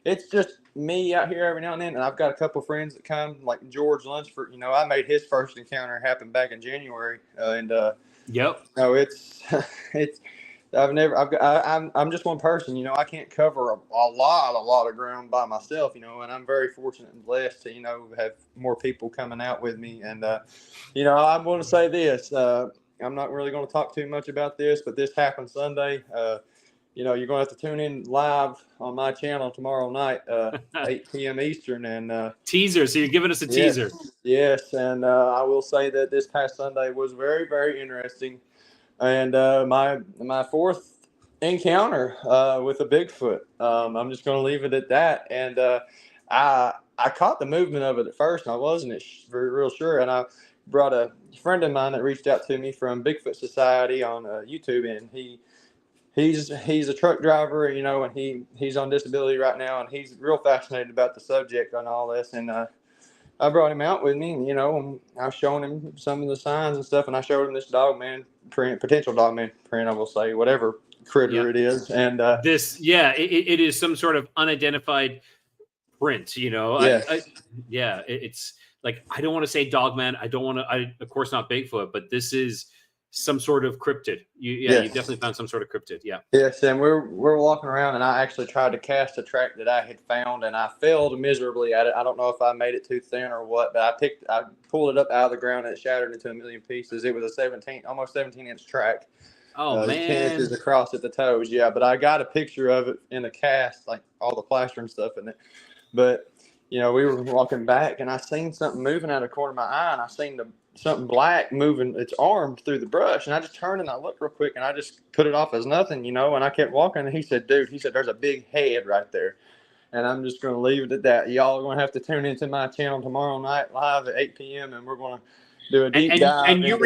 it's just me out here every now and then, and I've got a couple of friends that come, like George Lunsford. I made his first encounter happen back in January, and no, I'm just one person, I can't cover a lot of ground by myself, and I'm very fortunate and blessed to, have more people coming out with me. And, I'm going to say this, I'm not really going to talk too much about this, but this happened Sunday. You're going to have to tune in live on my channel tomorrow night, 8 p.m. Eastern. And teaser. So you're giving us a teaser. Yes. And I will say that this past Sunday was very, very interesting. And my fourth encounter with a Bigfoot. I'm just going to leave it at that. And I caught the movement of it at first, and I wasn't real sure. And I brought a friend of mine that reached out to me from Bigfoot Society on YouTube, and he's a truck driver, and he's on disability right now, and he's real fascinated about the subject on all this. And I brought him out with me, and and I was showing him some of the signs and stuff, and I showed him this Dogman print, potential Dogman print, I will say, whatever critter it is. And it is some sort of unidentified print, Yes. It's like, I don't want to say Dogman, of course not Bigfoot, but this is some sort of cryptid. You definitely found some sort of cryptid. Yeah. Yes, and we're walking around, and I actually tried to cast a track that I had found, and I failed miserably at it. I don't know if I made it too thin or what, but I pulled it up out of the ground, and it shattered into a million pieces. It was a almost 17-inch track. Oh, man. 10 inches across at the toes. Yeah, but I got a picture of it in a cast, like all the plaster and stuff in it. But we were walking back, and I seen something moving out of the corner of my eye, and I seen something black moving its arm through the brush, and I just turned and I looked real quick, and I just put it off as nothing, and I kept walking, and he said, dude, there's a big head right there. And I'm just going to leave it at that. Y'all are going to have to tune into my channel tomorrow night live at 8 p.m. and we're going to do a deep dive. And you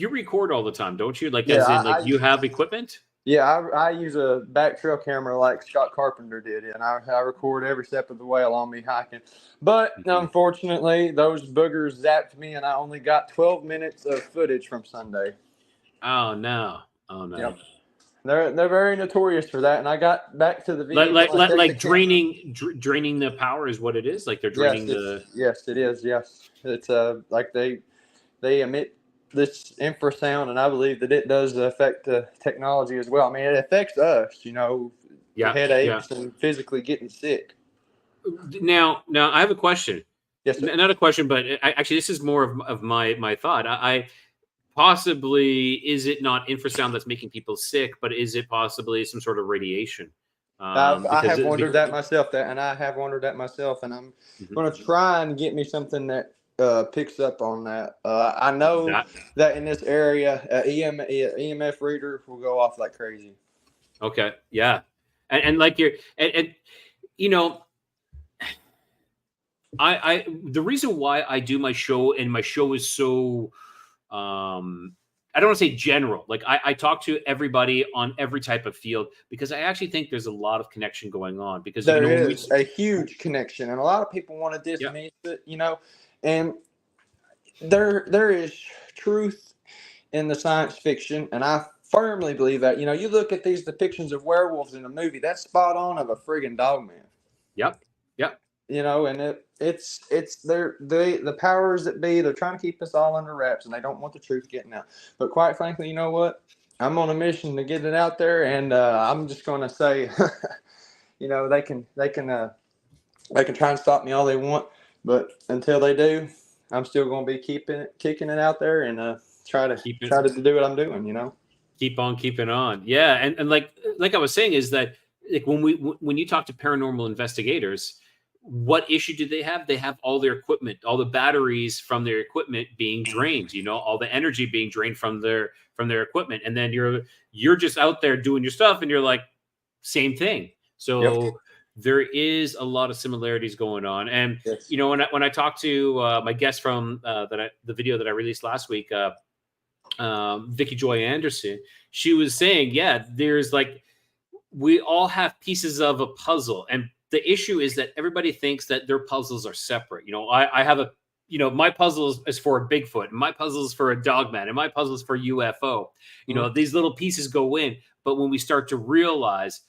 record all the time, don't you? Like, as in, like, you have equipment? Yeah, I use a back trail camera like Scott Carpenter did, and I record every step of the way along me hiking. But unfortunately, those boogers zapped me, and I only got 12 minutes of footage from Sunday. Oh no! Oh no! Yep. They're very notorious for that, and I got back to the video. Like draining the power is what it is. Like they're draining Yes, it is. Yes, it's like they emit this infrasound, and I believe that it does affect the technology as well. I mean, it affects us, headaches and physically getting sick. Now I have a question. Yes, sir. Not a question, but actually, this is more of my thought. I possibly, is it not infrasound that's making people sick, but is it possibly some sort of radiation? I have wondered that myself, and I'm going to try and get me something that picks up on that. I know that in this area, EMF reader will go off like crazy. Okay, yeah, and like I the reason why I do my show, and my show is so I don't want to say general. Like I talk to everybody on every type of field, because I actually think there's a lot of connection going on. Because there is a huge connection, and a lot of people want to dismiss it, and there is truth in the science fiction, and I firmly believe that. You look at these depictions of werewolves in a movie, that's spot on of a friggin' Dogman. Yep. And it's the powers that be, they're trying to keep us all under wraps, and they don't want the truth getting out. But quite frankly, you know what? I'm on a mission to get it out there, and I'm just going to say, they can try and stop me all they want, but until they do, I'm still going to be kicking it out there, and try to do what I'm doing. Keep on keeping on. Yeah, and like I was saying, is that like when you talk to paranormal investigators, what issue do they have? They have all their equipment, all the batteries from their equipment being drained, all the energy being drained from their equipment. And then you're just out there doing your stuff, and you're like, same thing. So there is a lot of similarities going on. And, when I talked to my guest from the video that I released last week, Vicky Joy Anderson, she was saying, there's like, we all have pieces of a puzzle, and the issue is that everybody thinks that their puzzles are separate. I have my puzzle is for a Bigfoot, and my puzzle is for a Dogman, and my puzzle is for UFO. These little pieces go in, but when we start to realize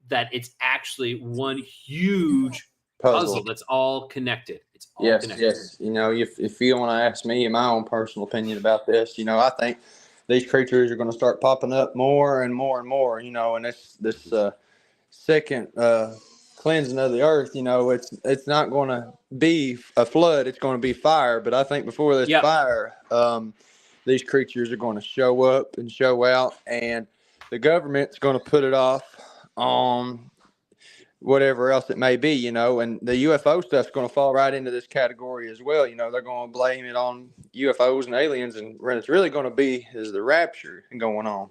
that it's actually one huge puzzle that's all connected. It's all connected. Yes. If you want to ask me my own personal opinion about this, I think these creatures are going to start popping up more and more and more, and this second cleansing of the earth, it's not going to be a flood, it's going to be fire. But I think before this fire, these creatures are going to show up and show out, and the government's going to put it off on whatever else it may be, and the UFO stuff's going to fall right into this category as well. They're going to blame it on UFOs and aliens, and what it's really going to be is the rapture going on.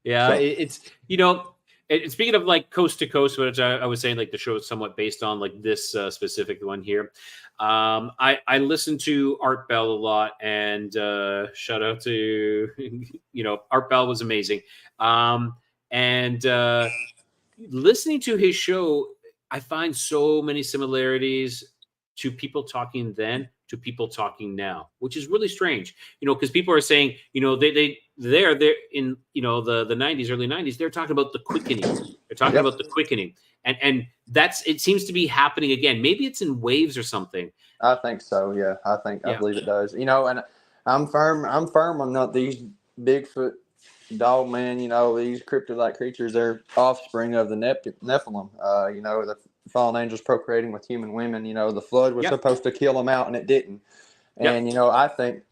It's and speaking of like coast to coast, which I was saying, like the show is somewhat based on like this specific one here. I listened to Art Bell a lot, and shout out to Art Bell was amazing. And listening to his show, I find so many similarities to people talking then to people talking now, which is really strange, because people are saying, they're in, the 90s, early 90s, they're talking about the quickening. They're talking about the quickening. And it seems to be happening again. Maybe it's in waves or something. I think so. Yeah. I believe it does, and I'm firm on not these Bigfoot, Dogman, these cryptid-like creatures. They're offspring of the Nephilim, the fallen angels procreating with human women. The flood was supposed to kill them out, and it didn't. And, I think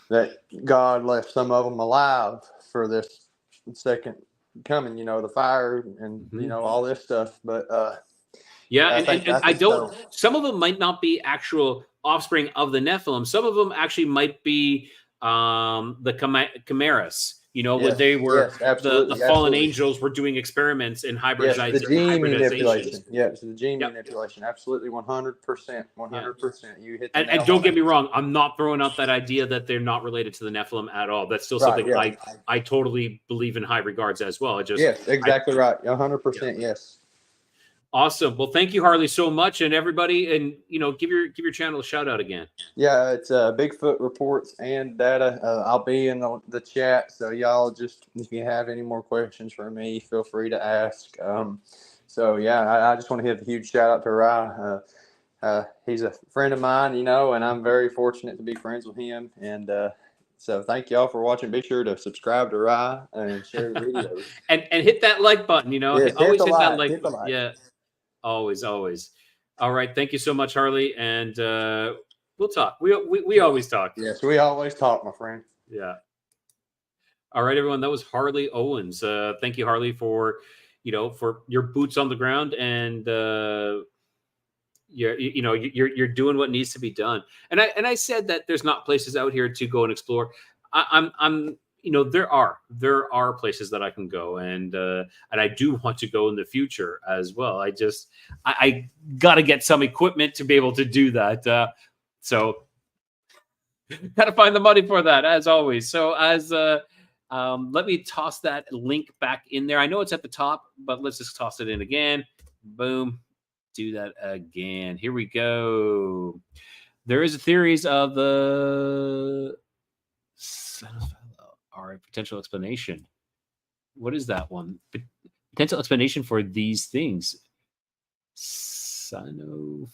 that God left some of them alive for this second coming, the fire and, all this stuff. But, I don't, some of them might not be actual offspring of the Nephilim. Some of them actually might be the chimeras. You know, Yes, when they were yes, absolutely, the fallen absolutely. angels were doing experiments in Yes, the gene manipulation. hybridizations. Yes, the gene Yep. manipulation. Absolutely, 100%. 100%. You hit the nail And don't on get me it. wrong, I'm not throwing out that idea that they're not related to the Nephilim at all. That's still Right, something yeah. I totally believe in high regards as well. Yes, exactly right. 100%. Yes. Awesome. Well, thank you, Harley, so much, and everybody, and give your channel a shout out again. Yeah, it's Bigfoot reports and data. I'll be in the chat, so y'all just, if you have any more questions for me, feel free to ask. So yeah, I just want to give a huge shout out to Rye. He's a friend of mine, and I'm very fortunate to be friends with him. And so thank y'all for watching. Be sure to subscribe to Rye and share the videos. and hit that like button. Yes, Always hit hit that like hit the button. like. Yeah, always. All right, thank you so much, Harley, and we'll talk. We always talk. Yes, we always talk, my friend. Yeah. All right, everyone. That was Harley Owens. Thank you, Harley, for your boots on the ground, and you're doing what needs to be done. And I said that there's not places out here to go and explore. I'm there are places that I can go, and I do want to go in the future as well. I got to get some equipment to be able to do that. So got to find the money for that, as always. So let me toss that link back in there. I know it's at the top, but let's just toss it in again. Boom. Do that again. Here we go. There is a theories of the or a potential explanation. What is that one? Potential explanation for these things. Sinophaly.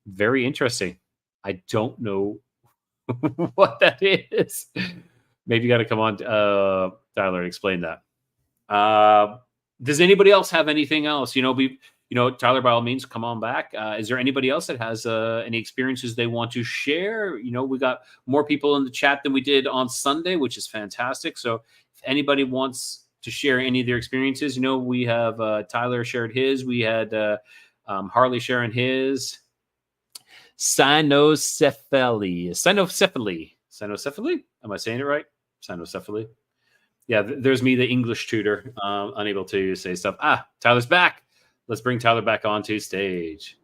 Very interesting. I don't know what that is. Maybe you got to come on, Tyler, and explain that. Does anybody else have anything else? Tyler, by all means, come on back. Is there anybody else that has any experiences they want to share? We got more people in the chat than we did on Sunday, which is fantastic. So if anybody wants to share any of their experiences, we have Tyler shared his. We had Harley sharing his. Cynocephaly. Am I saying it right? Cynocephaly. Yeah, there's me, the English tutor, unable to say stuff. Tyler's back. Let's bring Tyler back onto stage.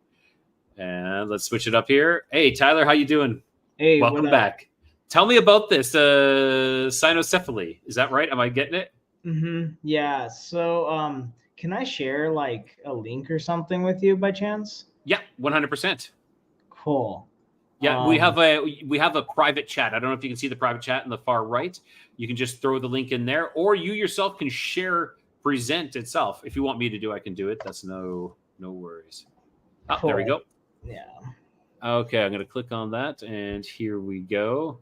And let's switch it up here. Hey, Tyler, how you doing? Hey, welcome back. Tell me about this cynocephaly. Is that right? Am I getting it? Mm-hmm. Yeah. So can I share like a link or something with you by chance? Yeah, 100%. Cool. Yeah, we have a private chat. I don't know if you can see the private chat in the far right. You can just throw the link in there, or you yourself can present itself. If you want me to do, I can do it. That's no worries. Cool. There we go. Yeah. Okay, I'm going to click on that, and here we go.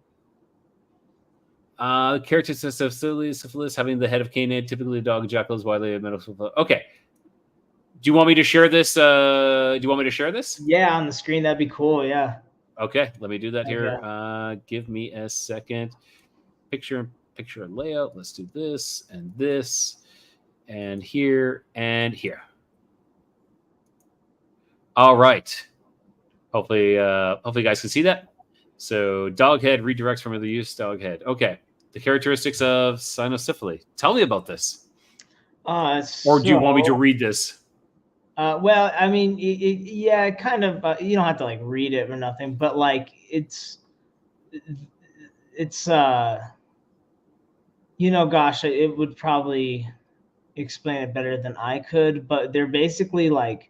Characteristics of syphilis, having the head of canine, typically a dog, jackal is widely a medical. Okay. Do you want me to share this? Yeah, on the screen. That'd be cool. Yeah. Okay, let me do that here. Give me a second. Picture and layout. Let's do this and this and here and here. All right. Hopefully you guys can see that. So dog head redirects from the use dog head. Okay. The characteristics of cynocephaly. Tell me about this. Or do you want me to read this? Well, I mean, kind of. You don't have to like read it or nothing, but like it's gosh, it would probably explain it better than I could. But they're basically like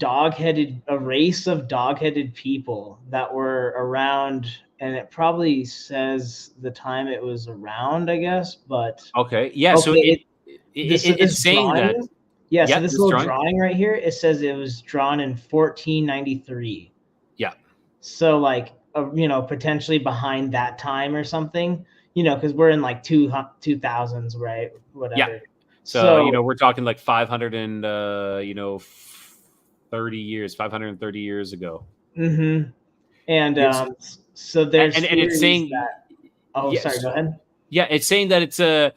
a race of dog-headed people that were around, and it probably says the time it was around, I guess. But okay, yeah. So it's saying drawing, that. Yeah, so this little drawing right here, it says it was drawn in 1493. Yeah. So like, potentially behind that time or something, because we're in like 2000s, right? Whatever. Yeah. So we're talking like 530 years, 530 years ago. Mm-hmm. And so there's and it's saying that. Oh, yes. Sorry. Go ahead. Yeah, it's saying that it's the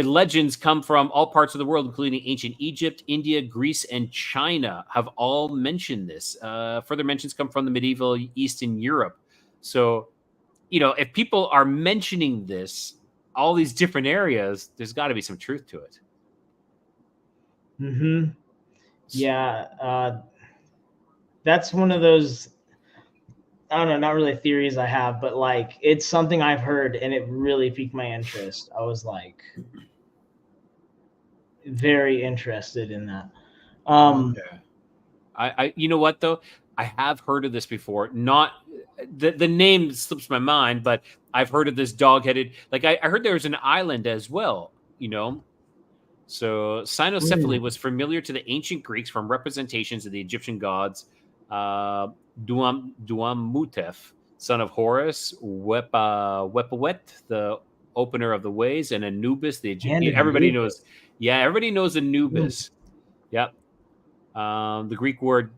legends come from all parts of the world, including ancient Egypt, India, Greece, and China, have all mentioned this. Further mentions come from the medieval Eastern Europe. So, if people are mentioning this, all these different areas, there's got to be some truth to it. Mm-hmm. Yeah. That's one of those, I don't know, not really theories I have, but like it's something I've heard and it really piqued my interest. I was like very interested in that. Okay. I you know what though? I have heard of this before. Not the name slips my mind, but I've heard of this dog-headed. Like I heard there was an island as well, you know. So cynocephaly was familiar to the ancient Greeks from representations of the Egyptian gods Duamutef, son of Horus, Wepawet, the opener of the ways, and Anubis, the Egyptian. Everybody knows. Yeah, everybody knows Anubis. Yep. The Greek word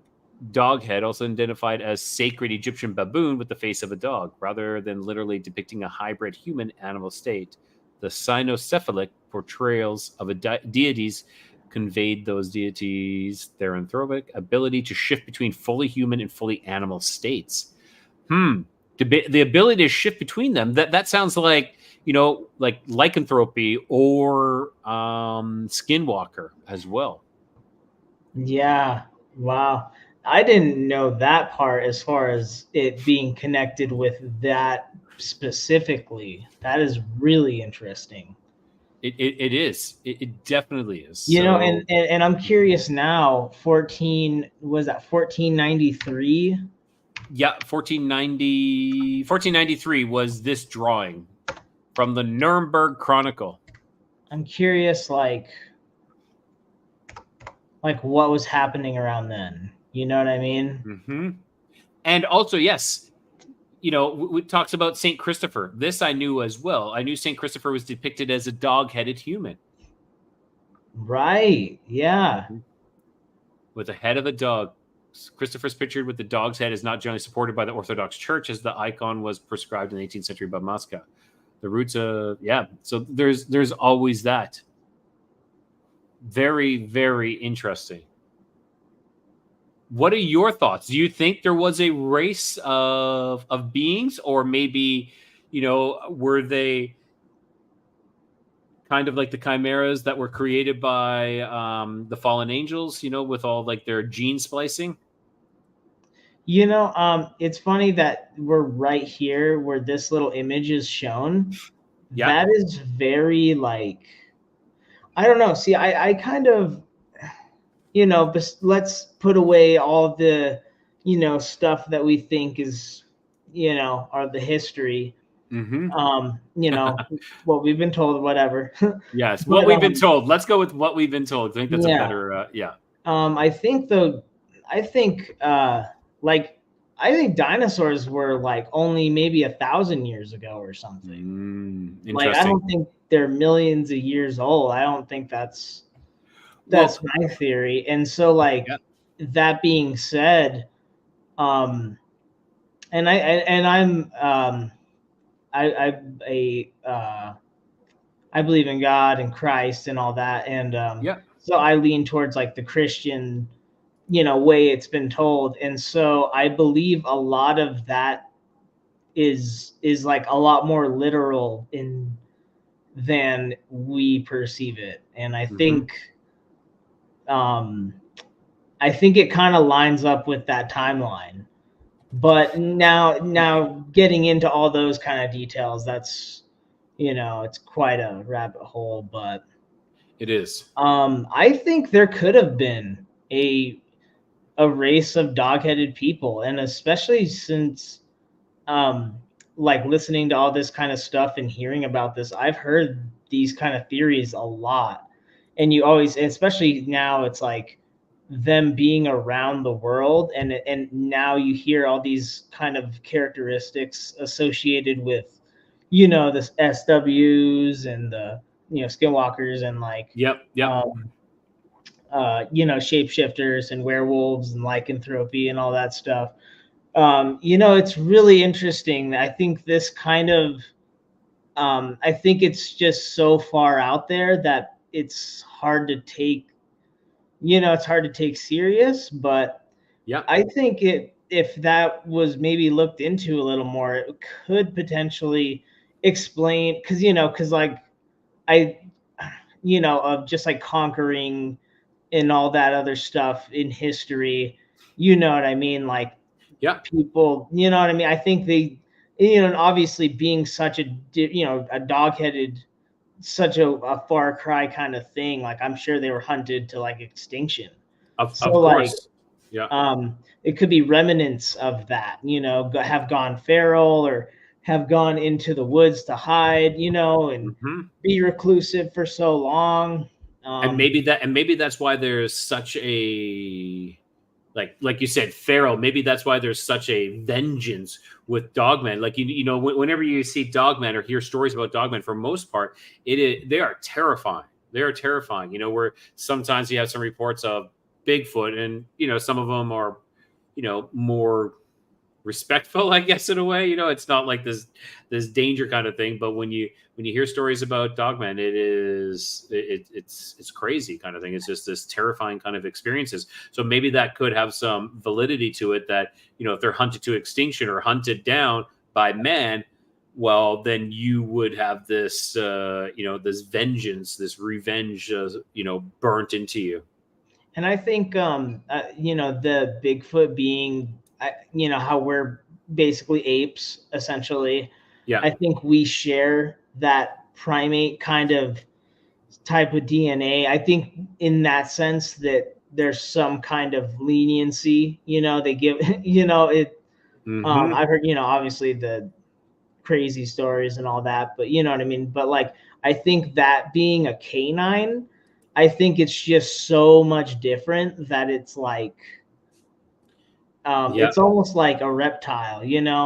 doghead, also identified as sacred Egyptian baboon with the face of a dog, rather than literally depicting a hybrid human animal state. The cynocephalic portrayals of deities conveyed those deities their anthropic ability to shift between fully human and fully animal states. The ability to shift between them, that sounds like, you know, like lycanthropy or skinwalker as well. Yeah. Wow. I didn't know that part as far as it being connected with that specifically. That is really interesting. It is. It definitely is. You know, and I'm curious now, 1493? Yeah, 1493 was this drawing from the Nuremberg Chronicle. I'm curious, like what was happening around then. You know what I mean? Mm-hmm. And also, yes, you know, it talks about St. Christopher. This I knew as well. I knew St. Christopher was depicted as a dog-headed human. Right. Yeah. With the head of a dog. Christopher's pictured with the dog's head is not generally supported by the Orthodox Church, as the icon was prescribed in the 18th century by Moscow. The roots of, so there's always that. Very, very interesting. What are your thoughts? Do you think there was a race of beings, or maybe, you know, were they kind of like the chimeras that were created by the fallen angels, you know, with all like their gene splicing? You know, it's funny that we're right here where this little image is shown. Yeah. That is very like, I don't know. See, I kind of, you know, but let's put away all the, you know, stuff that we think is, you know, are the history. Mm-hmm. You know, what we've been told, whatever. Yes, what we've been told. Let's go with what we've been told. I think that's a better, I think though, I think dinosaurs were like only maybe 1,000 years ago or something. Like I don't think they're millions of years old. I don't think that's my theory. And so like that being said, I believe in God and Christ and all that. And so I lean towards like the Christian, you know, way it's been told. And so I believe a lot of that is like a lot more literal than we perceive it. And I think it kind of lines up with that timeline. But now getting into all those kind of details, that's, you know, it's quite a rabbit hole, but it is. I think there could have been a race of dog-headed people, and especially since like listening to all this kind of stuff and hearing about this, I've heard these kind of theories a lot. And you always, especially now, it's like them being around the world, and now you hear all these kind of characteristics associated with, you know, the SWs and the, you know, skinwalkers and like you know, shapeshifters and werewolves and lycanthropy and all that stuff. You know, it's really interesting. I think this kind of I think it's just so far out there that it's hard to take, you know, it's hard to take serious. But I think if that was maybe looked into a little more, it could potentially, explain, because like I, of just like conquering and all that other stuff in history, you know what I mean? Like, Yeah. people, you know what I mean? I think they, and obviously being such a, a dog-headed, such a far cry kind of thing, like I'm sure they were hunted to like extinction. So Of like, course. Yeah. it could be remnants of that, have gone feral or have gone into the woods to hide, and hmm be reclusive for so long. And maybe that's why there's such a, like you said, feral. Maybe that's why there's such a vengeance with Dogman. Like whenever you see Dogman or hear stories about Dogman, for most part, they are terrifying. They are terrifying. Where sometimes you have some reports of Bigfoot, and some of them are, more respectful, I guess, in a way. It's not like this danger kind of thing. But when you hear stories about Dogman, it's crazy kind of thing. It's just this terrifying kind of experiences. So maybe that could have some validity to it, that if they're hunted to extinction or hunted down by man, well, then you would have this this vengeance, this revenge, burnt into you. And I think, the Bigfoot being, how we're basically apes, essentially. Yeah. I think we share that primate kind of type of DNA. I think in that sense that there's some kind of leniency, they give, it. Mhm. I've heard, obviously the crazy stories and all that, but you know what I mean? But like, I think that being a canine, I think it's just so much different that it's like, Yeah. it's almost like a reptile,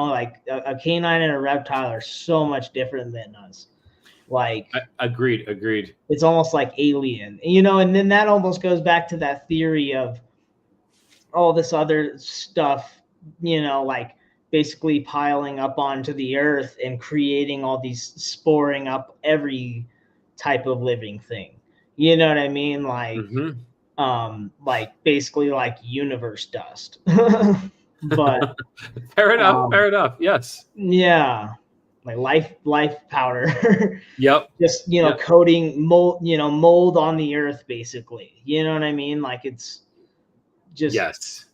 like a canine and a reptile are so much different than us. Like, Agreed. it's almost like alien, and then that almost goes back to that theory of all this other stuff, like basically piling up onto the earth and creating all these, sporing up every type of living thing. You know what I mean? Like, like basically like universe dust. But Fair enough. Yes. yeah, like life powder. Yep. Just Yep. coating mold on the earth, basically. You know what I mean? Like, it's just, Yes.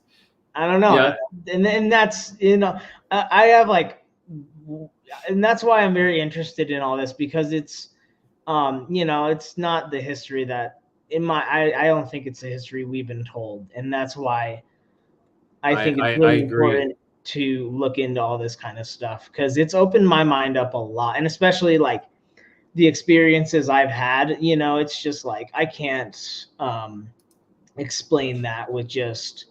I don't know. Yeah. And that's, I have like, and that's why I'm very interested in all this, because it's, it's not the history that I don't think it's the history we've been told. And that's why I think it's I really agree. important to look into all this kind of stuff, because it's opened my mind up a lot. And especially like the experiences I've had, it's just like, I can't explain that with just,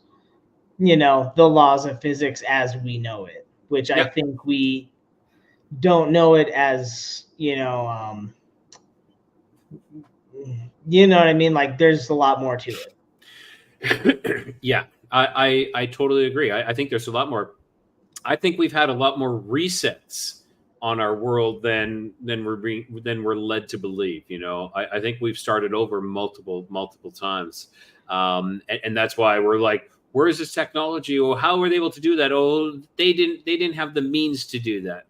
the laws of physics as we know it, which I think we don't know it as, you know what I mean? Like, there's a lot more to it. Yeah, I totally agree. I think there's a lot more. I think we've had a lot more resets on our world than we're led to believe. I think we've started over multiple times, and that's why we're like, where is this technology? Or how were they able to do that? Oh, they didn't have the means to do that.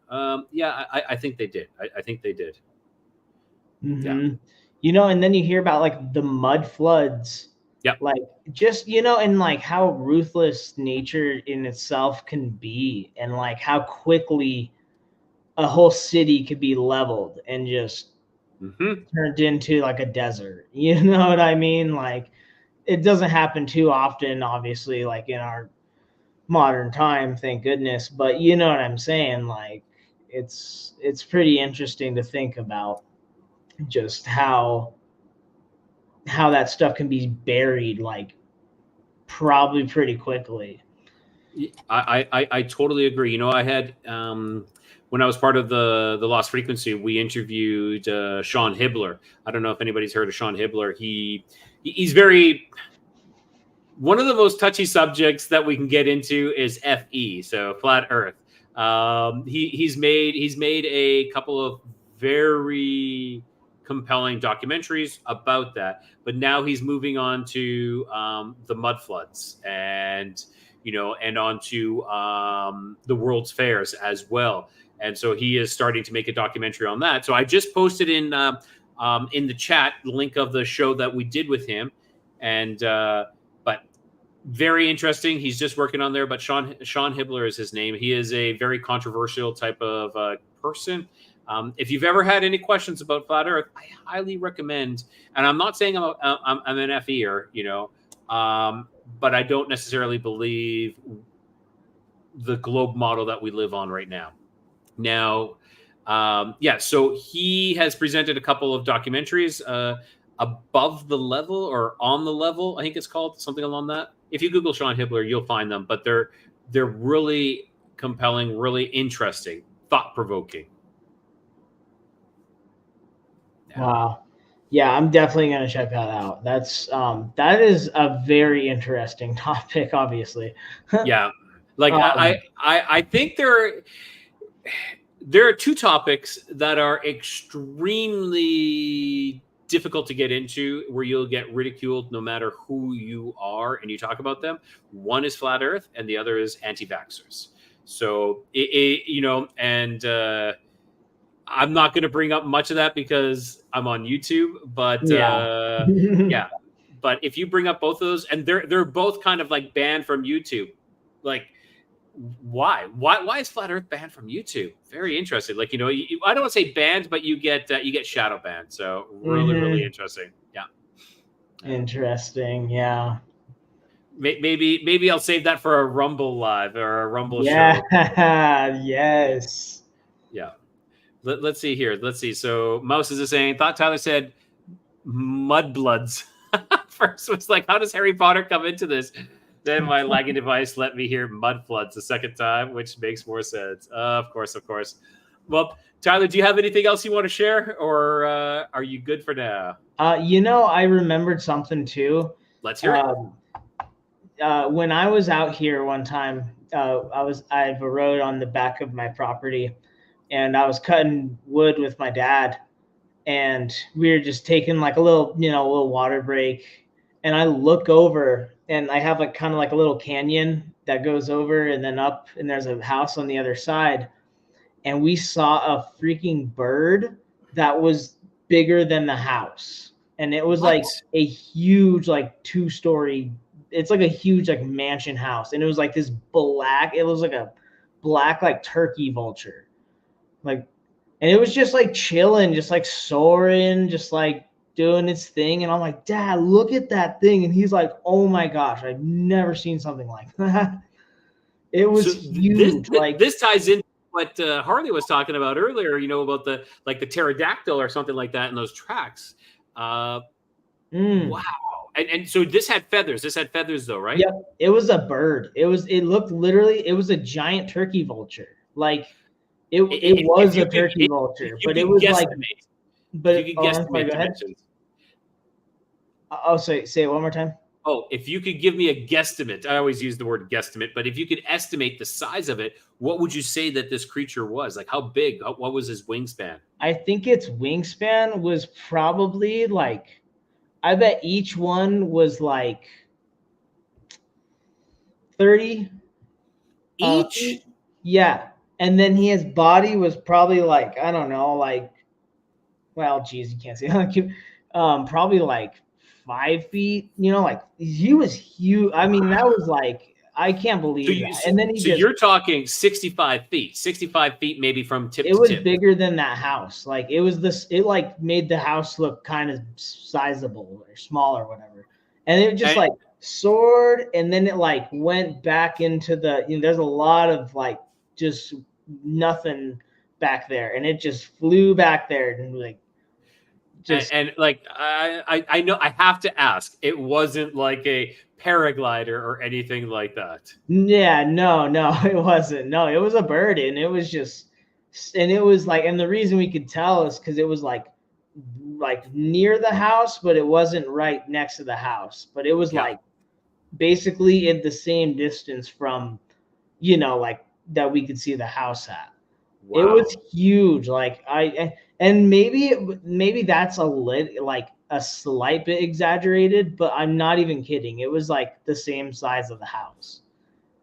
Yeah, I think they did. I think they did. Mm-hmm. Yeah. And then you hear about like the mud floods. Yep. Like, just, and like how ruthless nature in itself can be, and like how quickly a whole city could be leveled and just turned into like a desert. You know what I mean? Like, it doesn't happen too often, obviously, like in our modern time, thank goodness. But you know what I'm saying? Like, it's pretty interesting to think about just how that stuff can be buried, like, probably pretty quickly. I totally agree. I had when I was part of the Lost Frequency, we interviewed Sean Hibbler. I don't know if anybody's heard of Sean Hibbler. He's very, one of the most touchy subjects that we can get into is FE, so flat Earth. He's made a couple of very compelling documentaries about that, but now he's moving on to the mud floods and onto the World's Fairs as well. And so he is starting to make a documentary on that. So I just posted in the chat the link of the show that we did with him, and but very interesting. He's just working on there. But Sean Hibbler is his name. He is a very controversial type of person. If you've ever had any questions about flat Earth, I highly recommend. And I'm not saying I'm an FE-er, you know, but I don't necessarily believe the globe model that we live on right now. Now, so he has presented a couple of documentaries, Above the Level or On the Level, I think it's called, something along that. If you Google Sean Hibbler, you'll find them, but they're really compelling, really interesting, thought-provoking. Wow. Yeah, I'm definitely going to check that out. That is a very interesting topic, obviously. Yeah. Like I think there are two topics that are extremely difficult to get into, where you'll get ridiculed no matter who you are and you talk about them. One is flat Earth and the other is anti-vaxxers. So I'm not going to bring up much of that because I'm on YouTube, but yeah. But if you bring up both of those, and they're both kind of like banned from YouTube, like why is flat Earth banned from YouTube? Very interesting. Like, you know, I don't want to say banned, but you get shadow banned. So really interesting. Yeah. Interesting. Yeah. Maybe I'll save that for a Rumble live or a Rumble show. Yes. Yeah. Let's see here. Let's see. So Mouse is saying, thought Tyler said mudbloods. First was like, how does Harry Potter come into this? Then my lagging device let me hear mudfloods the second time, which makes more sense. Of course. Well, Tyler, do you have anything else you want to share, or are you good for now? I remembered something too. Let's hear it. When I was out here one time, I have a road on the back of my property, and I was cutting wood with my dad, and we were just taking like a little water break, and I look over, and I have like kind of like a little canyon that goes over and then up, and there's a house on the other side, and we saw a freaking bird that was bigger than the house, and it was like a huge like 2-story. It's like a huge like mansion house, and it was like this black. It was like a black like turkey vulture. Like, and it was just like chilling, just like soaring, just like doing its thing. And I'm like, Dad, look at that thing. And he's like, oh my gosh, I've never seen something like that. It was huge. This ties in what Harley was talking about earlier, you know, about the pterodactyl or something like that in those tracks. Wow. And so this had feathers. This had feathers though, right? Yep. It was a bird. It was a giant turkey vulture. Like, it was a turkey vulture, but it was like, but you could guesstimate dimensions. Oh, say it one more time. Oh, if you could give me a guesstimate, I always use the word guesstimate, but if you could estimate the size of it, what would you say that this creature was? Like, how big? What was his wingspan? I think its wingspan was probably like, I bet each one was like 30 each. Yeah. And then his body was probably like, I don't know, like, well, geez, you can't see. Probably like 5 feet, you know, like he was huge. I mean, that was like, I can't believe that. And then you're talking 65 feet, maybe from tip to tip. It was bigger than that house. Like it like made the house look kind of sizable or small or whatever. And it just like soared, and then it like went back into there's a lot of like just nothing back there, and it just flew back there and like and like I know I have to ask, it wasn't like a paraglider or anything like that. Yeah, no, it wasn't. No, it was a bird, and it was just, and it was like, and the reason we could tell is because it was like near the house, but it wasn't right next to the house, but it was like basically in the same distance from, like that we could see the house at. Wow. It was huge. Like and maybe that's like a slight bit exaggerated, but I'm not even kidding. It was like the same size of the house.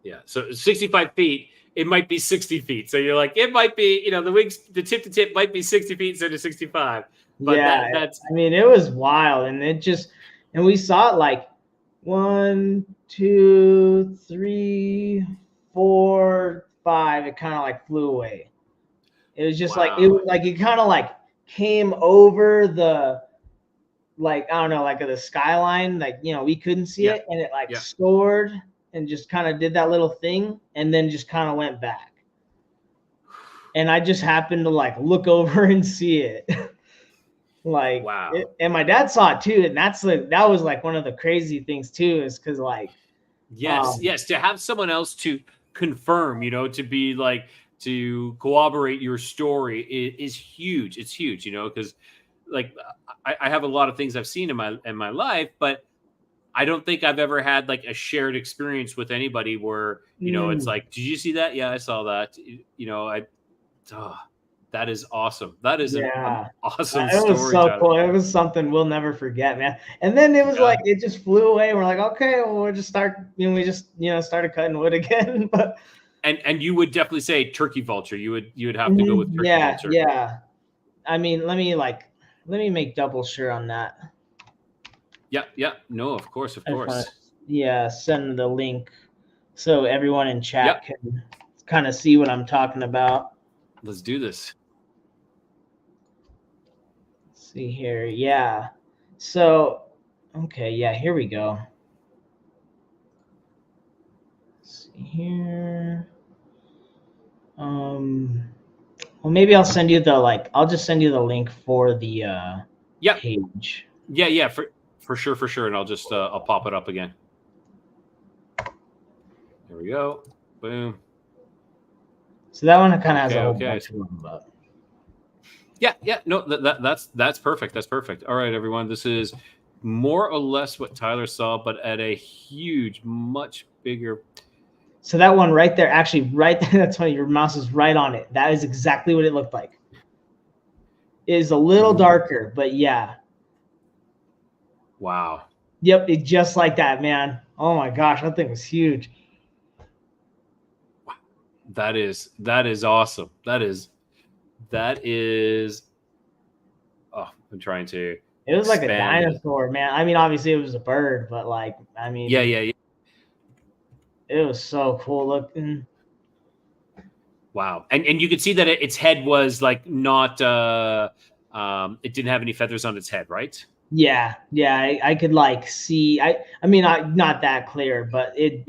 Yeah. So 65 feet, it might be 60 feet. So you're like, it might be, you know, the tip to tip might be 60 feet instead of 65. But Yeah, that's I mean, it was wild, and we saw it like 1, 2, 3, 4, 5. It kind of like flew away. It was just like it wow. was like it kind of like came over the like I don't know like the skyline, like we couldn't see Yeah. it, and it like Yeah. soared and just kind of did that little thing, and then just kind of went back. And I just happened to like look over and see it. Like, Wow. and my dad saw it too, and that was like one of the crazy things too, is because like, Yes, to have someone else to confirm, you know, to be like to corroborate your story is huge. It's huge, you know, because like I have a lot of things I've seen in my life, but I don't think I've ever had like a shared experience with anybody where you know it's like, did you see that? Yeah, I saw that. You know, that is awesome. That is an awesome it was story, so Tyler. cool. It was something we'll never forget, man. And then it was like it just flew away. We're like, okay, well, we'll just start. We just started cutting wood again. But and you would definitely say turkey vulture. You would have to go with turkey vulture. Yeah. I mean, let me make double sure on that. Yeah. No, of course. Yeah, send the link so everyone in chat can kind of see what I'm talking about. Let's do this. Let's see here. Yeah. So, okay. Yeah, here we go. Let's see here. Well, maybe I'll send you I'll just send you the link for the page. Yeah, for sure. And I'll just I'll pop it up again. There we go. Boom. So that one kind of has a whole bunch of them, but yeah. No, that's perfect. That's perfect. All right, everyone. This is more or less what Tyler saw, but at a huge, much bigger. So that one right there, actually, right there, that's funny. Your mouse is right on it. That is exactly what it looked like. It is a little darker, but yeah. Wow. Yep, it just like that, man. Oh my gosh, that thing was huge. That is awesome. That is. Oh, I'm trying to. It was like a dinosaur, man. I mean, obviously it was a bird, but like, I mean, yeah. It was so cool looking. Wow, and you could see that its head was like not. It didn't have any feathers on its head, right? Yeah. I could like see. I mean, not that clear, but it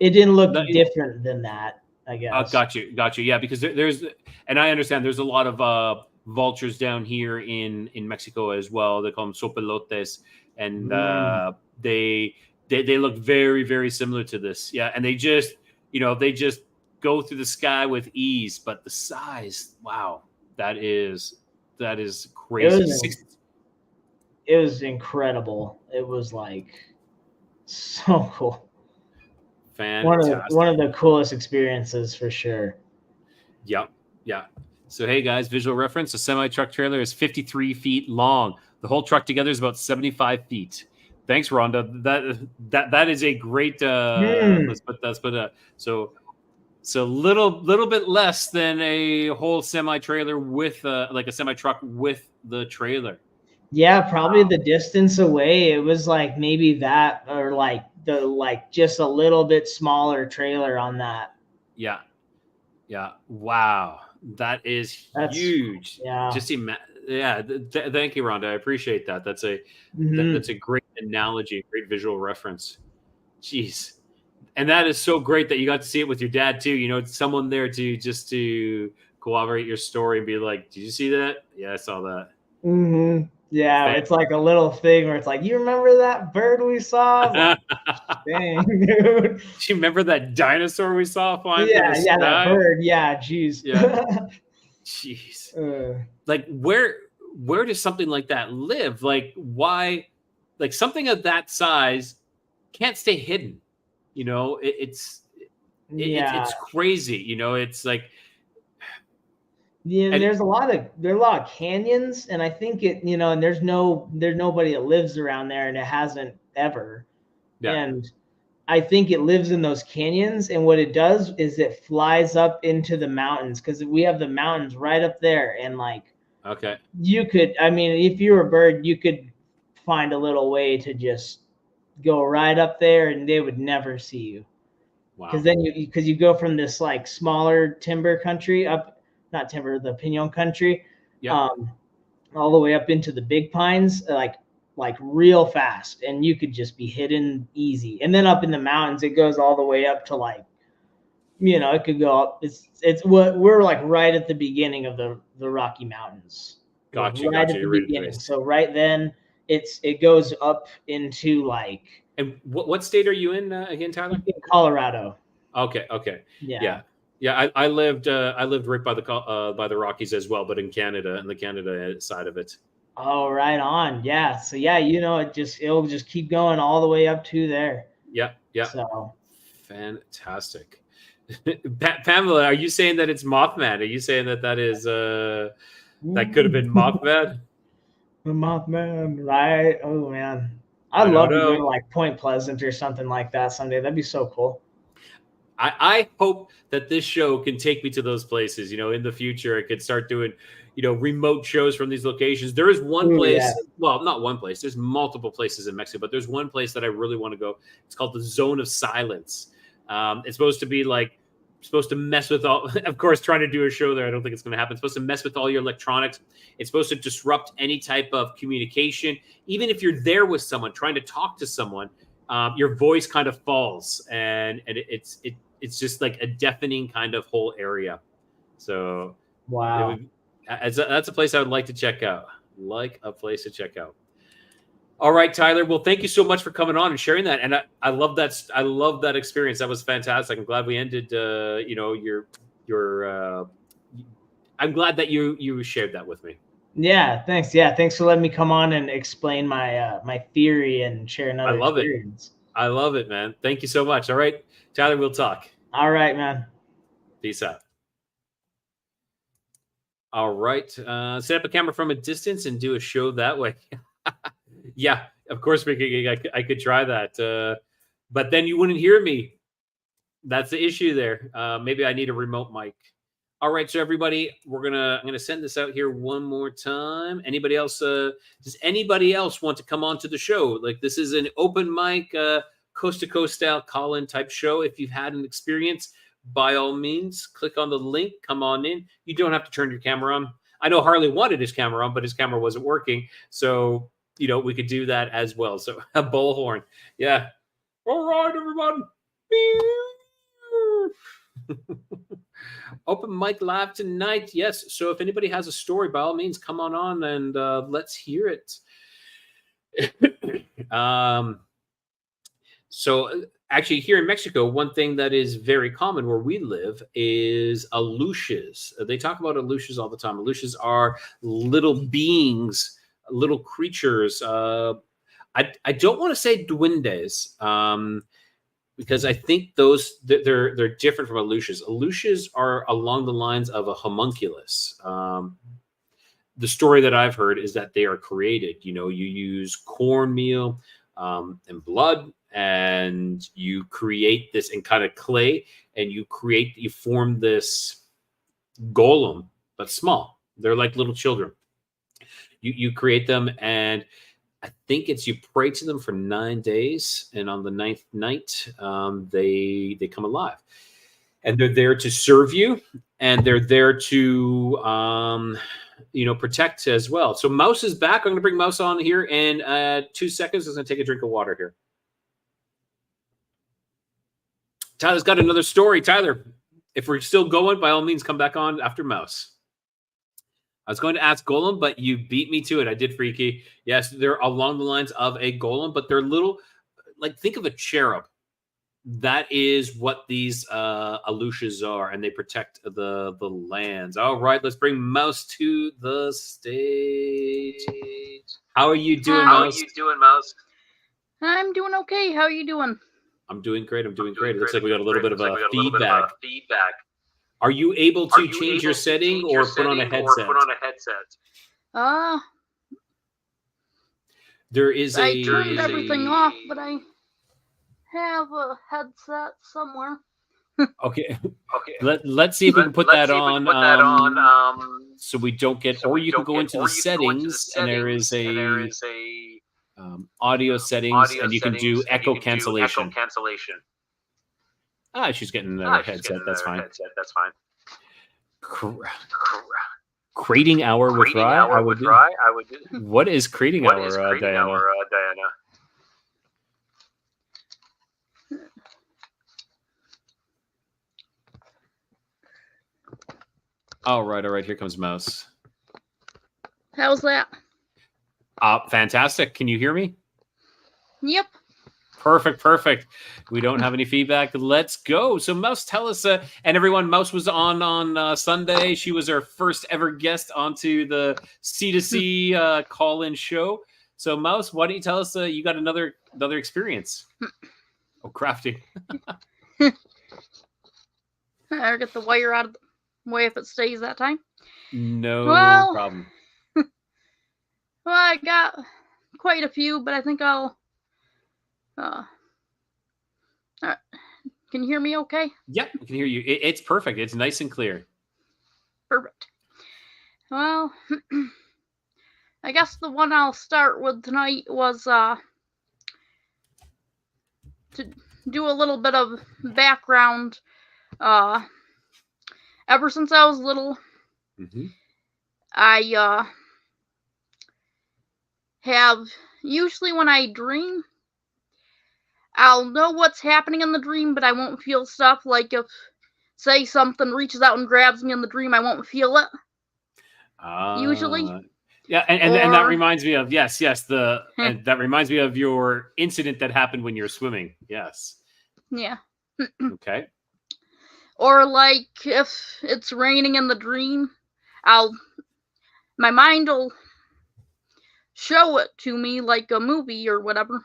didn't look different than that, I guess. Got you. Yeah, because there's, and I understand there's a lot of vultures down here in Mexico as well. They call them sopilotes, and they look very, very similar to this. Yeah, and they just go through the sky with ease. But the size, wow, that is crazy. It was incredible. It was like so cool. Fantastic. One of the coolest experiences for sure. Yeah. So hey guys, visual reference: a semi-truck trailer is 53 feet long. The whole truck together is about 75 feet. Thanks, Rhonda. That is a great. Let's put so little bit less than a whole semi-trailer with like a semi-truck with the trailer. Yeah, probably the distance away. It was like maybe that, or like just a little bit smaller trailer on that. Yeah. Wow, that's huge. Yeah. Just thank you, Rhonda. I appreciate that. That's a great analogy, great visual reference. Jeez. And that is so great that you got to see it with your dad too. You know, someone there to corroborate your story and be like, "Did you see that? Yeah, I saw that." Mm-hmm. Yeah, it's like a little thing where it's like, you remember that bird we saw? Like, dang, dude. Do you remember that dinosaur we saw flying? Yeah, that bird. Yeah, jeez. Yeah. Jeez. Like where does something like that live? Like why? Like something of that size can't stay hidden. You know, it's crazy. You know, it's like. Yeah, and there's a lot of canyons, and I think and there's nobody that lives around there, and it hasn't ever. Yeah. And I think it lives in those canyons, and what it does is it flies up into the mountains because we have the mountains right up there, and like Okay. you could, I mean, if you were a bird, you could find a little way to just go right up there, and they would never see you. Wow. Because then you go from this like smaller timber country up, not timber, the pinon country, Yeah. all the way up into the big pines, like real fast, and you could just be hidden easy. And then up in the mountains, it goes all the way up to like, you know, it could go up. It's what we're like right at the beginning of the Rocky Mountains. Gotcha. Right Gotcha. at the You're right at the beginning. base. So right then it goes up into like And what state are you in again, Tyler? in Colorado. Okay. Okay. Yeah. Yeah. I lived right by the Rockies as well, but in Canada, in the Canada side of it. Oh, right on. Yeah. So yeah, you know, it'll just keep going all the way up to there. Yeah. Yeah. So Fantastic. Pamela, are you saying that it's Mothman? Are you saying that is that could have been Mothman? The Mothman, right? Oh man. I'd don't love to know. go to like Point Pleasant or something like that someday. That'd be so cool. I hope that this show can take me to those places. You know, in the future, I could start doing, you know, remote shows from these locations. There is one place, yeah. well, not one place. There's multiple places in Mexico, but there's one place that I really want to go. It's called the Zone of Silence. It's supposed to be like, supposed to mess with all, of course, trying to do a show there. I don't think it's going to happen. It's supposed to mess with all your electronics. It's supposed to disrupt any type of communication. Even if you're there with someone, trying to talk to someone, your voice kind of falls, and it's just like a deafening kind of whole area. So Wow. that's a place I would like to check out. Like a place to check out. All right, Tyler. Well, thank you so much for coming on and sharing that. And I love that. I love that experience. That was fantastic. I'm glad we ended. You know, your. I'm glad that you shared that with me. Yeah, thanks. Yeah, thanks for letting me come on and explain my my theory and share another experience. I love it, man. Thank you so much. All right, Tyler, we'll talk. All right, man. Peace out. All right. Set up a camera from a distance and do a show that way. Yeah, of course I could try that. But then you wouldn't hear me. That's the issue there. Maybe I need a remote mic. All right, so everybody, I'm gonna send this out here one more time. Anybody else? Does anybody else want to come on to the show? Like, this is an open mic, coast to coast style call-in type show. If you've had an experience, by all means, click on the link. Come on in. You don't have to turn your camera on. I know Harley wanted his camera on, but his camera wasn't working. So, you know, we could do that as well. So a bullhorn. Yeah. All right, everyone. Open mic live tonight. Yes. So if anybody has a story, by all means, come on and let's hear it. So actually here in Mexico, one thing that is very common where we live is aluches. They talk about aluches all the time. Aluches are little beings, little creatures. I don't want to say duendes, because I think they're different from aluches. Aluches are along the lines of a homunculus. The story that I've heard is that they are created. You know, you use cornmeal and blood, and you create this in kind of clay, and you form this golem, but small. They're like little children. You create them, and I think it's you pray to them for 9 days, and on the 9th night, they come alive, and they're there to serve you, and they're there to protect as well. So Mouse is back. I'm going to bring Mouse on here in 2 seconds. I'm going to take a drink of water here. Tyler's got another story. Tyler, if we're still going, by all means, come back on after Mouse. I was going to ask golem, but you beat me to it. I did, Freaky. Yes, they're along the lines of a golem, but they're little, like, think of a cherub. That is what these aluches are, and they protect the lands. All right, let's bring Mouse to the stage. How are you doing, Mouse? I'm doing okay. How are you doing? I'm doing great. It looks like we got a little bit of a feedback. Are you able to change your setting or put on a headset? There is I turned everything off, but I have a headset somewhere. Okay. Let's see if we can put that on. So we don't get, or you can go into the settings, and there is a audio settings, and you can do echo cancellation. Ah, she's getting the headset. That's fine. Crating hour with Rye. I would do. What is crating hour, Diana? All right. Here comes Mouse. How's that? Fantastic. Can you hear me? Yep. Perfect. We don't have any feedback. Let's go. So Mouse, tell us, and everyone, Mouse was on Sunday. She was our first ever guest onto the C2C call-in show. So Mouse, why don't you tell us you got another experience? Oh, crafting. I'll get the wire out of the way if it stays that time. No problem. Well, I got quite a few, but I think I'll... all right. Can you hear me okay? Yep, I can hear you. It's perfect. It's nice and clear. Perfect. Well, I guess the one I'll start with tonight was to do a little bit of background. Ever since I was little, I have, usually when I dream, I'll know what's happening in the dream, but I won't feel stuff. Like if, say, something reaches out and grabs me in the dream, I won't feel it. Usually. Yeah, and that reminds me of, yes, and that reminds me of your incident that happened when you were swimming. Yes. Yeah. Okay. Or like if it's raining in the dream, my mind will show it to me like a movie or whatever,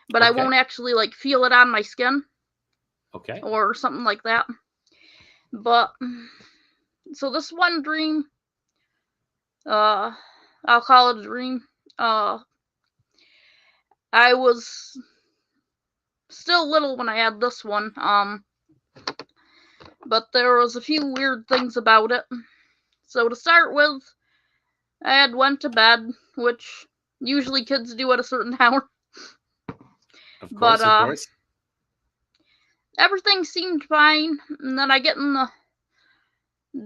but I won't actually like feel it on my skin. Okay. Or something like that. But so this one dream, I'll call it a dream. I was still little when I had this one. But there was a few weird things about it. So to start with, I had went to bed, which usually kids do at a certain hour. Of course. Everything seemed fine, and then I get in the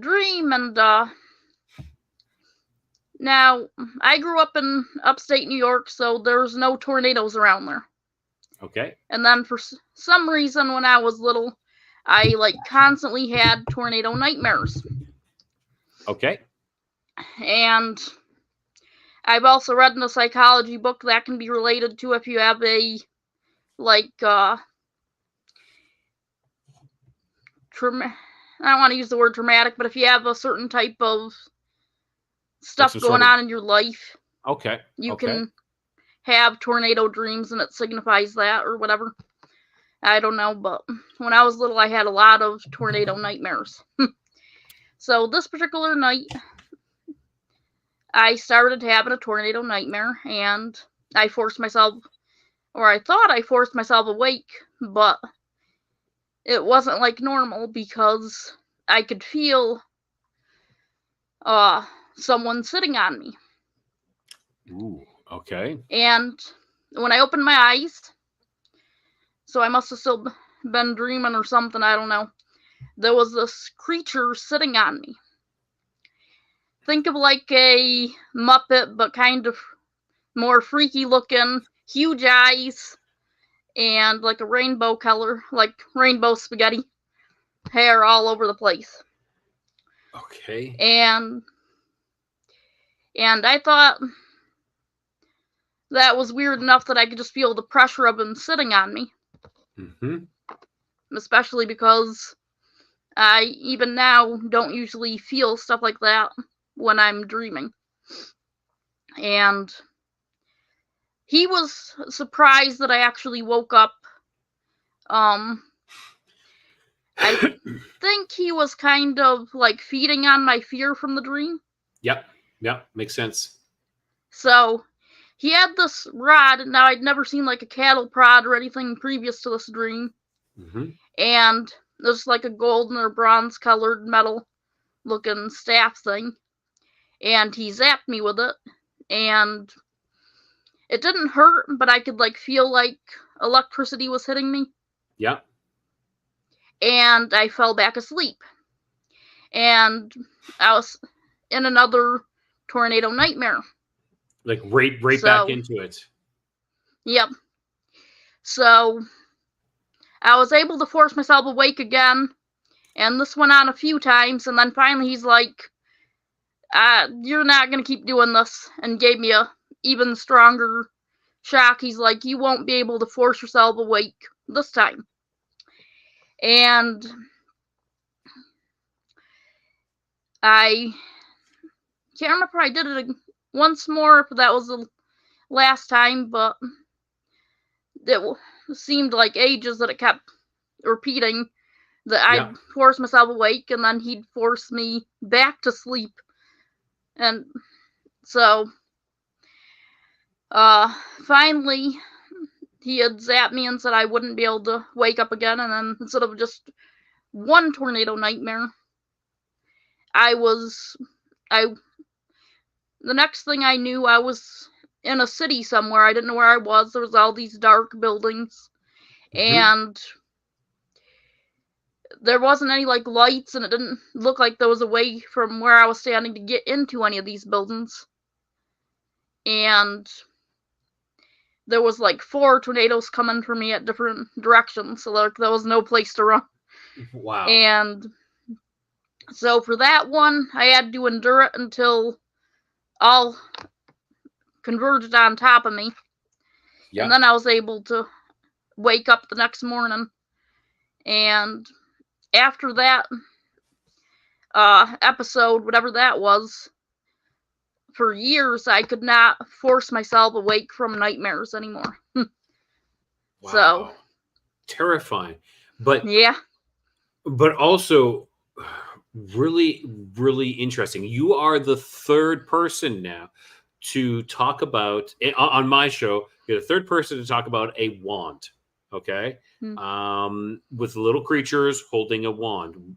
dream, and now I grew up in upstate New York, so there's no tornadoes around there. Okay. And then for some reason, when I was little, I like constantly had tornado nightmares. Okay. And I've also read in a psychology book that can be related to if you have a like I don't want to use the word traumatic, but if you have a certain type of stuff going on in your life, you can have tornado dreams, and it signifies that or whatever. I don't know, but when I was little, I had a lot of tornado nightmares. So this particular night, I started having a tornado nightmare, and I forced myself, or I thought I forced myself awake, but it wasn't like normal because I could feel someone sitting on me. Ooh, okay. And when I opened my eyes, so I must have still been dreaming or something, I don't know. There was this creature sitting on me. Think of like a Muppet, but kind of more freaky looking, huge eyes, and like a rainbow color, like rainbow spaghetti, hair all over the place. Okay. And I thought that was weird enough that I could just feel the pressure of him sitting on me. Especially because I, even now, don't usually feel stuff like that when I'm dreaming. And he was surprised that I actually woke up. I think he was kind of like feeding on my fear from the dream. Yep, makes sense. So he had this rod, and now I'd never seen like a cattle prod or anything previous to this dream. Mm-hmm. And there's like a golden or bronze colored metal looking staff thing. And he zapped me with it. And it didn't hurt, but I could like feel like electricity was hitting me. Yeah. And I fell back asleep. And I was in another tornado nightmare. Like right back into it. Yep. So I was able to force myself awake again, and this went on a few times, and then finally he's like, you're not going to keep doing this, and gave me a even stronger shock. He's like, you won't be able to force yourself awake this time. And I can't remember if I did it once more, if that was the last time, but it seemed like ages that it kept repeating, that I'd force myself awake and then he'd force me back to sleep. And so finally he had zapped me and said I wouldn't be able to wake up again, and then instead of just one tornado nightmare, the next thing I knew, I was in a city somewhere. I didn't know where I was. There was all these dark buildings, and there wasn't any like lights, and it didn't look like there was a way from where I was standing to get into any of these buildings. And there was like 4 tornadoes coming for me at different directions, so like there was no place to run. Wow. And so for that one, I had to endure it until all converged on top of me. And then I was able to wake up the next morning. And after that episode, whatever that was, for years I could not force myself awake from nightmares anymore. Wow. So terrifying. But yeah. But also really, really interesting. You are the third person now to talk about on my show. You're the third person to talk about a wand. Okay. With little creatures holding a wand.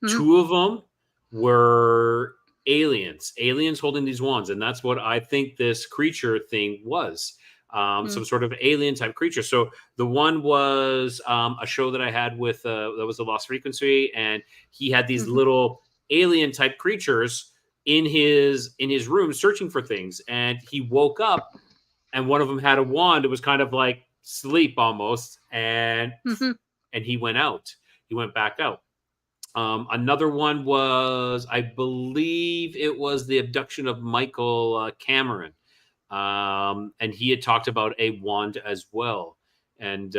2 of them were aliens holding these wands. And that's what I think this creature thing was. Some sort of alien type creature. So the one was a show that I had with that was the Lost Frequency, and he had these little alien type creatures in his room searching for things, and he woke up and one of them had a wand. It was kind of like sleep almost, and he went out. He went back out. Another one was, I believe it was the abduction of Michael Cameron. And he had talked about a wand as well. And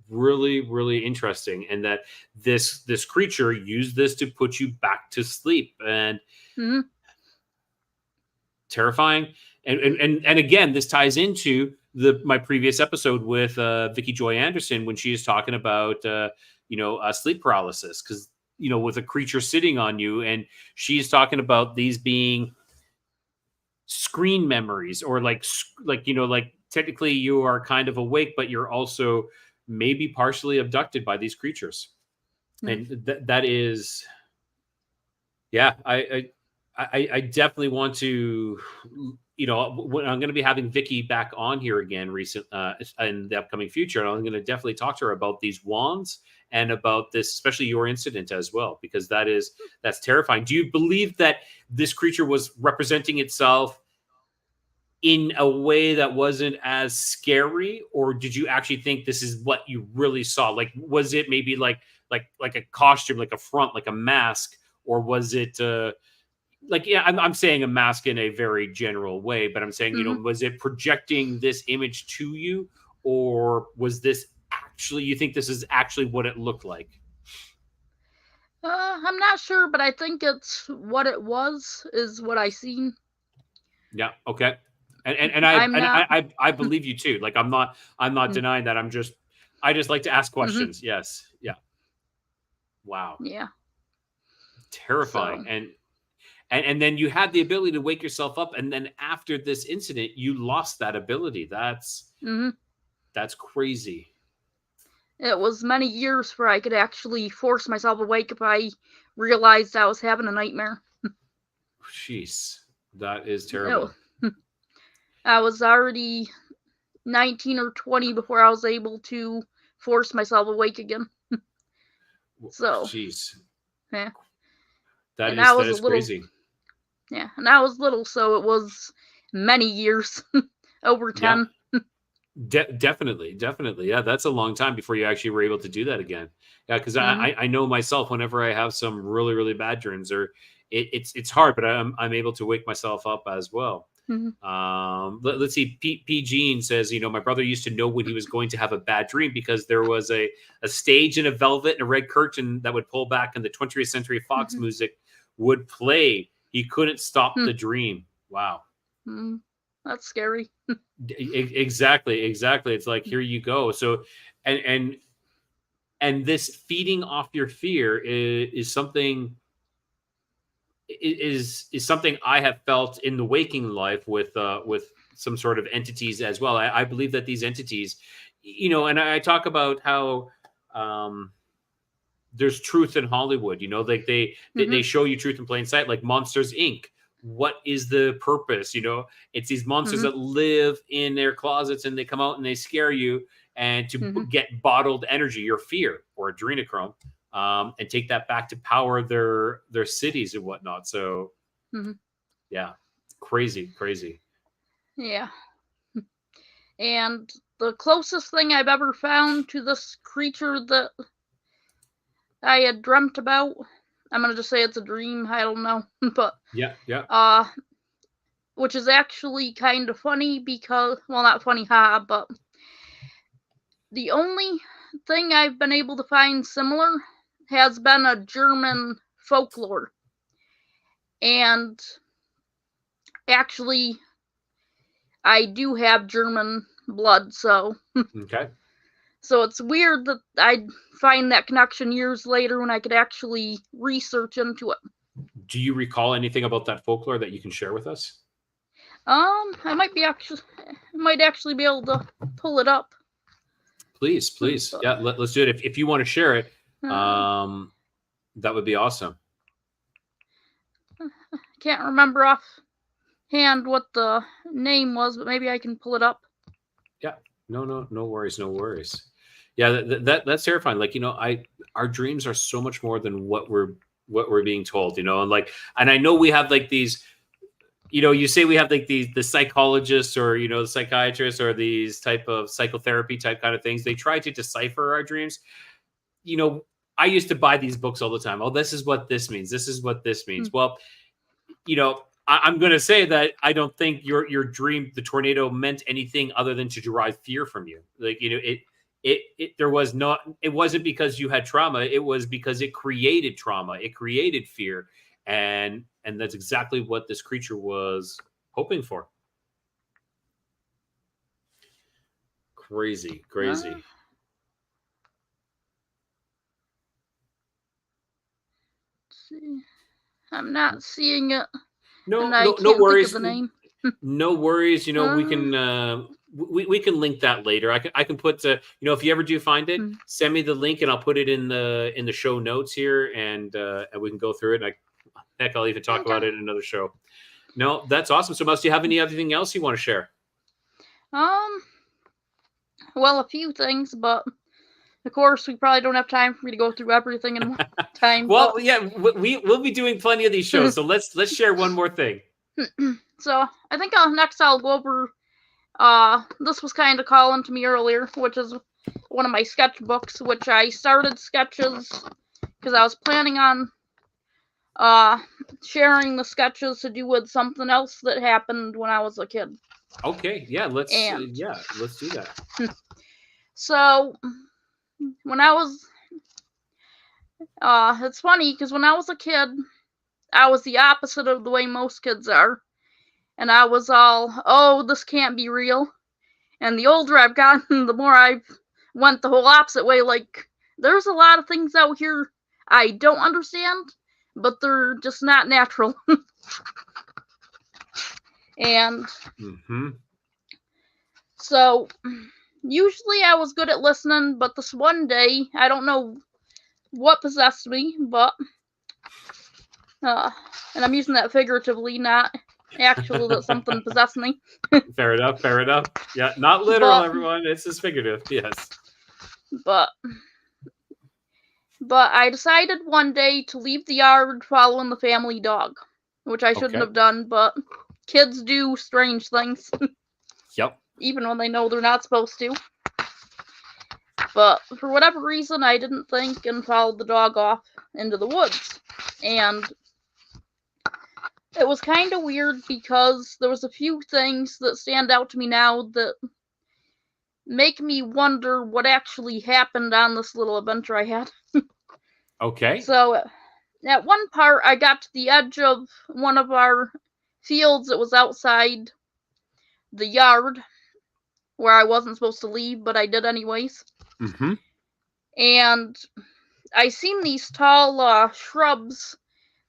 really, really interesting. And that this creature used this to put you back to sleep. And terrifying. And again, this ties into my previous episode with Vicki Joy Anderson, when she is talking about sleep paralysis, because with a creature sitting on you, and she's talking about these being screen memories, or like technically you are kind of awake, but you're also maybe partially abducted by these creatures. And that is, I definitely want to, when I'm going to be having Vicki back on here again in the upcoming future, and I'm going to definitely talk to her about these wands and about this, especially your incident as well, because that's terrifying. Do you believe that this creature was representing itself in a way that wasn't as scary, or did you actually think this is what you really saw? Like, was it maybe like a costume, like a front, like a mask, or was it I'm saying a mask in a very general way, but I'm saying, was it projecting this image to you, or was this actually, you think this is actually what it looked like? I'm not sure, but I think it's what it is what I seen. Yeah. Okay. And I believe you too. Like, I'm not denying that. I just like to ask questions. Yes. Yeah. Wow. Yeah. Terrifying. So. And And then you had the ability to wake yourself up, and then after this incident, you lost that ability. That's crazy. It was many years before I could actually force myself awake if I realized I was having a nightmare. Jeez, that is terrible. I was already 19 or 20 before I was able to force myself awake again. So, jeez, yeah, that was is crazy. Yeah, and I was little, so it was many years, over 10. Yeah. Definitely. Yeah, that's a long time before you actually were able to do that again. Yeah, because I know myself, whenever I have some really, really bad dreams, or it's hard, but I'm able to wake myself up as well. Let's see. P. Jean says, my brother used to know when he was going to have a bad dream because there was a stage in a velvet and a red curtain that would pull back, and the 20th Century Fox music would play. He couldn't stop the dream. Wow. That's scary. Exactly. It's like, here you go. So, and this feeding off your fear is something something I have felt in the waking life with some sort of entities as well. I believe that these entities, and I talk about how there's truth in Hollywood, like they show you truth in plain sight, like Monsters Inc. What is the purpose? It's these monsters that live in their closets, and they come out and they scare you, and to get bottled energy, your fear or adrenochrome, and take that back to power their cities and whatnot. So, yeah, crazy. Yeah. And the closest thing I've ever found to this creature that I had dreamt about, I'm going to just say it's a dream. I don't know. But yeah. Which is actually kind of funny because, well, not funny, but the only thing I've been able to find similar has been a German folklore. And actually, I do have German blood, so. Okay. So it's weird that I'd find that connection years later when I could actually research into it. Do you recall anything about that folklore that you can share with us? I might actually be able to pull it up. Please. Yeah, let's do it. If you want to share it, that would be awesome. Can't remember offhand what the name was, but maybe I can pull it up. Yeah. No worries. Yeah, that's terrifying. Like, our dreams are so much more than what we're being told, and I know we have like these, you say we have like the psychologists or, the psychiatrists or these type of psychotherapy type kind of things. They try to decipher our dreams. I used to buy these books all the time. Oh, this is what this means. This is what this means. Well, I'm going to say that I don't think your dream, the tornado, meant anything other than to derive fear from you. Like, it wasn't because you had trauma. It was because it created trauma. It created fear. And that's exactly what this creature was hoping for. Crazy. I'm not seeing it. No Think worries. of the name. No worries. We can we can link that later. I can put if you ever do find it, send me the link and I'll put it in the show notes here, and we can go through it. And I'll even talk about it in another show. No, that's awesome. So, Mouse, do you have anything else you want to share? Well, a few things, but of course, we probably don't have time for me to go through everything in one time. Well, yeah, we'll be doing plenty of these shows, so let's share one more thing. So, I think next I'll go over. This was kind of calling to me earlier, which is one of my sketchbooks, which I started sketches because I was planning on sharing the sketches to do with something else that happened when I was a kid. Okay, yeah, let's do that. So, when I was, it's funny because when I was a kid, I was the opposite of the way most kids are. And I was all, oh, this can't be real. And the older I've gotten, the more I've went the whole opposite way. Like, there's a lot of things out here I don't understand, but they're just not natural. And so usually I was good at listening, but this one day, I don't know what possessed me, but and I'm using that figuratively, not actual that something possessed me. Fair enough. Yeah, not literal, But- everyone. It's just figurative. Yes. But I decided one day to leave the yard following the family dog, which I shouldn't Okay. have done, but kids do strange things, Yep. even when they know they're not supposed to. But for whatever reason, I didn't think and followed the dog off into the woods. And it was kind of weird because there was a few things that stand out to me now that make me wonder what actually happened on this little adventure I had. Okay. So at one part, I got to the edge of one of our fields that was outside the yard where I wasn't supposed to leave, but I did anyways. And I seen these tall shrubs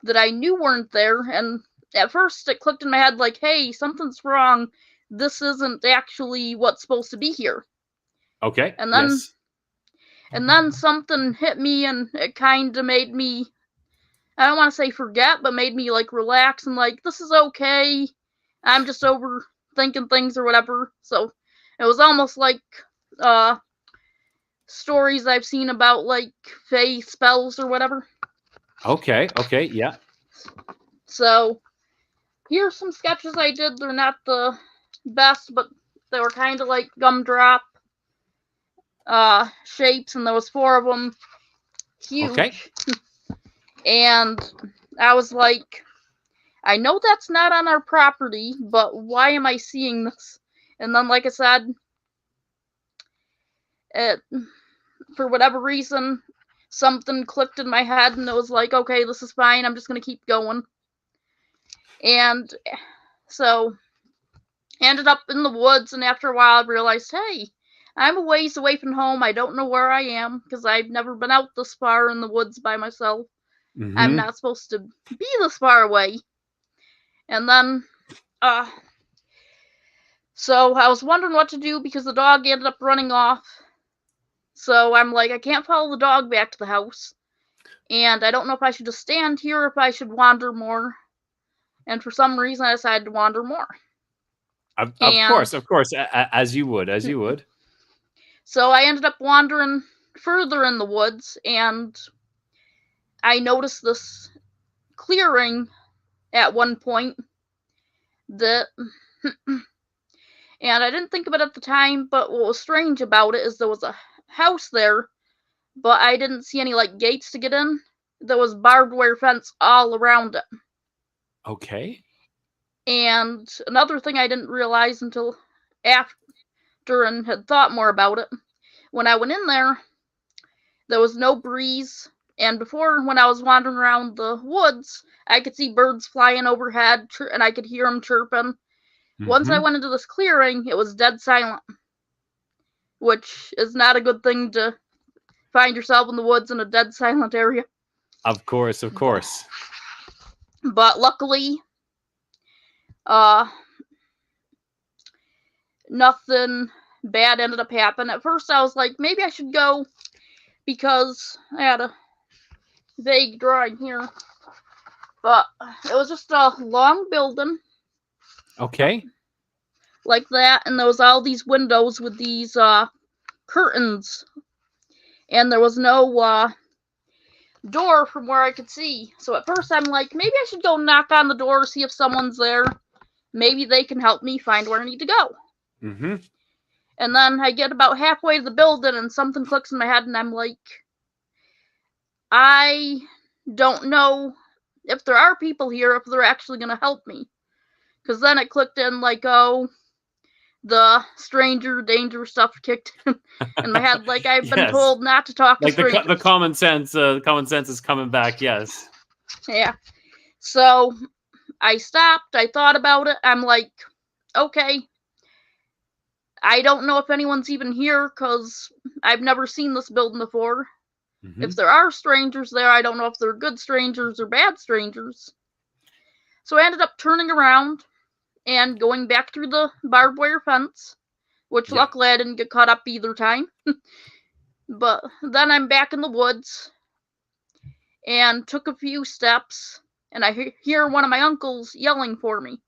that I knew weren't there, and at first it clicked in my head like, hey, something's wrong. This isn't actually what's supposed to be here. Okay. And then yes. And then something hit me, and it kind of made me, I don't want to say forget, but made me like relax and like, this is okay. I'm just overthinking things or whatever. So it was almost like stories I've seen about like fae spells or whatever. Okay. Yeah. So here's some sketches I did. They're not the best, but they were kind of like gumdrop shapes, and there was 4 of them. Huge. Okay. And I was like, I know that's not on our property, but why am I seeing this? And then, like I said, for whatever reason, something clicked in my head, and it was like, okay, this is fine. I'm just going to keep going. And so I ended up in the woods, and after a while, I realized, hey, I'm a ways away from home. I don't know where I am because I've never been out this far in the woods by myself. I'm not supposed to be this far away. And then, so I was wondering what to do because the dog ended up running off. So I'm like, I can't follow the dog back to the house. And I don't know if I should just stand here or if I should wander more. And for some reason, I decided to wander more. Of course, as you would. So I ended up wandering further in the woods, and I noticed this clearing at one point that, and I didn't think of it at the time, but what was strange about it is there was a house there, but I didn't see any like gates to get in. There was barbed wire fence all around it. Okay. And another thing I didn't realize until after and had thought more about it, when I went in there was no breeze. And before, when I was wandering around the woods, I could see birds flying overhead, and I could hear them chirping. Once I went into this clearing, it was dead silent, which is not a good thing to find yourself in the woods in a dead silent area. Of course. But luckily, nothing bad ended up happening. At first, I was like, maybe I should go because I had a vague drawing here. But it was just a long building. Okay. Like that, and there was all these windows with these curtains. And there was no door from where I could see. So at first I'm like, maybe I should go knock on the door, see if someone's there. Maybe they can help me find where I need to go. And then I get about halfway to the building and something clicks in my head and I'm like, I don't know if there are people here, if they're actually going to help me. Because then it clicked in like, oh, the stranger danger stuff kicked in my head. Like I've been told not to talk to strangers. Like the common sense is coming back. Yes. Yeah. So I stopped. I thought about it. I'm like, okay. I don't know if anyone's even here because I've never seen this building before. If there are strangers there, I don't know if they're good strangers or bad strangers. So I ended up turning around and going back through the barbed wire fence, which luckily I didn't get caught up either time. But then I'm back in the woods and took a few steps, and I hear one of my uncles yelling for me.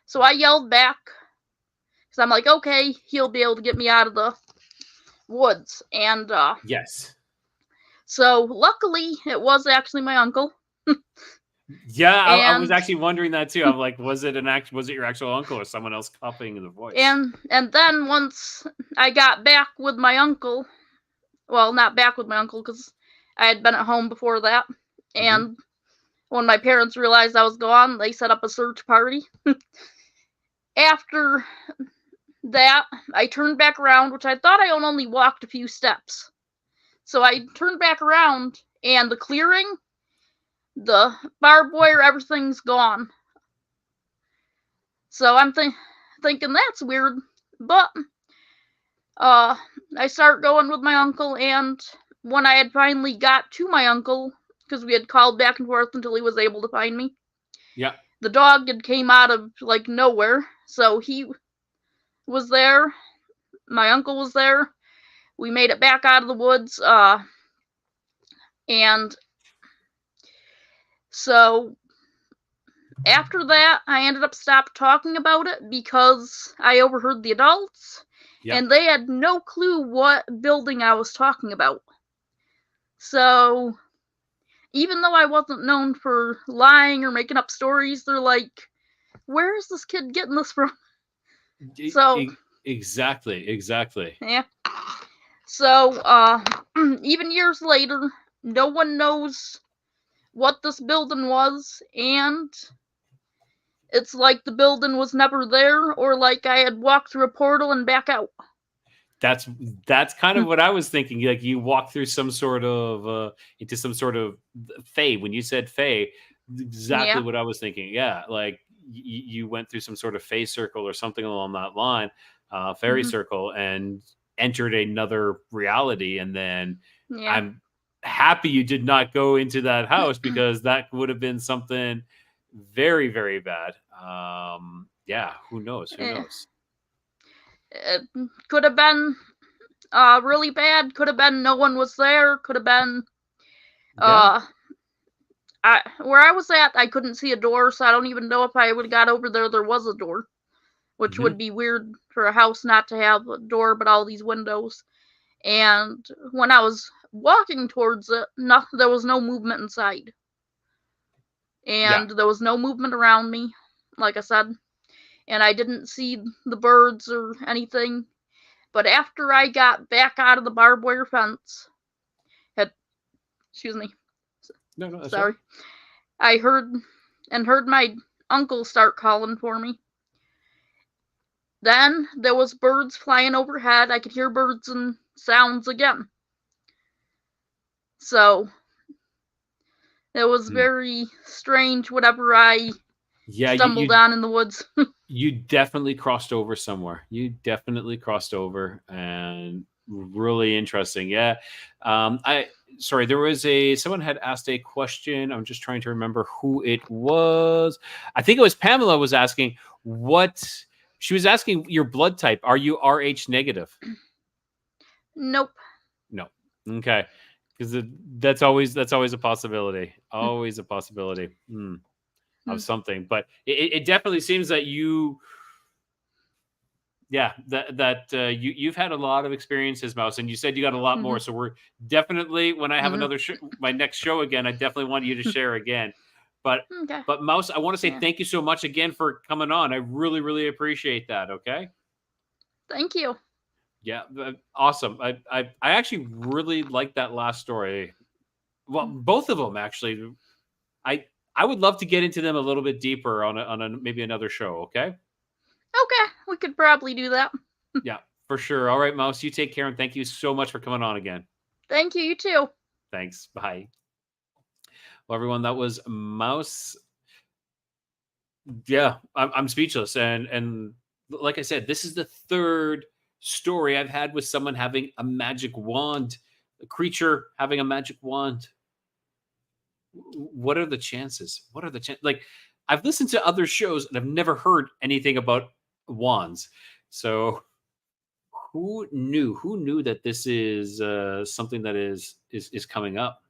So I yelled back, because I'm like, okay, he'll be able to get me out of the woods. And Yes. so luckily, it was actually my uncle. Yeah, I was actually wondering that too. I'm like, was it your actual uncle or someone else copying the voice? And then once I got back with my uncle, well, not back with my uncle because I had been at home before that. And when my parents realized I was gone, they set up a search party. After that, I turned back around, which I thought I only walked a few steps. So I turned back around, and the clearing, the barbed wire, everything's gone. So I'm thinking that's weird. But I start going with my uncle, and when I had finally got to my uncle, because we had called back and forth until he was able to find me. Yeah. The dog had came out of like nowhere, so he was there. My uncle was there. We made it back out of the woods, and so after that, I ended up stopped talking about it because I overheard the adults, and they had no clue what building I was talking about. So even though I wasn't known for lying or making up stories, they're like, where is this kid getting this from? So exactly. Yeah. So even years later, no one knows what this building was, and it's like the building was never there, or like I had walked through a portal and back out. That's kind of what I was thinking. Like you walk through some sort of into some sort of Fae. When you said Fae, exactly what I was thinking. Yeah, like you went through some sort of Fae circle or something along that line, fairy circle, and entered another reality. And then I'm happy you did not go into that house because that would have been something very, very bad. Yeah, who knows? Who knows? It could have been really bad. Could have been no one was there. Could have been where I was at, I couldn't see a door, so I don't even know if I would have got over there. There was a door, which would be weird for a house not to have a door, but all these windows. And when I was walking towards it, there was no movement inside, and there was no movement around me, like I said. And I didn't see the birds or anything. But after I got back out of the barbed wire fence, excuse me. No, sorry. I heard my uncle start calling for me. Then there was birds flying overhead. I could hear birds and sounds again. So it was very strange whatever I stumbled on in the woods. You definitely crossed over somewhere. You definitely crossed over, and really interesting. Yeah. Sorry, there was someone had asked a question. I'm just trying to remember who it was. I think it was Pamela was asking she was asking your blood type. Are you Rh negative? Nope. No. Okay. Because that's always a possibility. Always a possibility. Of something, but it definitely seems that you've had a lot of experiences, Mouse, and you said you got a lot more. So we're definitely, when I have another my next show again, I definitely want you to share again. But Mouse, I want to say thank you so much again for coming on. I really, really appreciate that. Okay. Thank you. Yeah, awesome. I actually really like that last story. Well, both of them actually. I would love to get into them a little bit deeper on maybe another show. Okay. Okay, we could probably do that. Yeah, for sure. All right, Mouse, you take care, and thank you so much for coming on again. Thank you. You too. Thanks. Bye. Well, everyone, that was Mouse. Yeah, I'm speechless, and like I said, this is the third story I've had with someone having a magic wand a creature having a magic wand. What are the chances? What are the chances? Like, I've listened to other shows and I've never heard anything about wands. So who knew? Who knew that this is something that is coming up?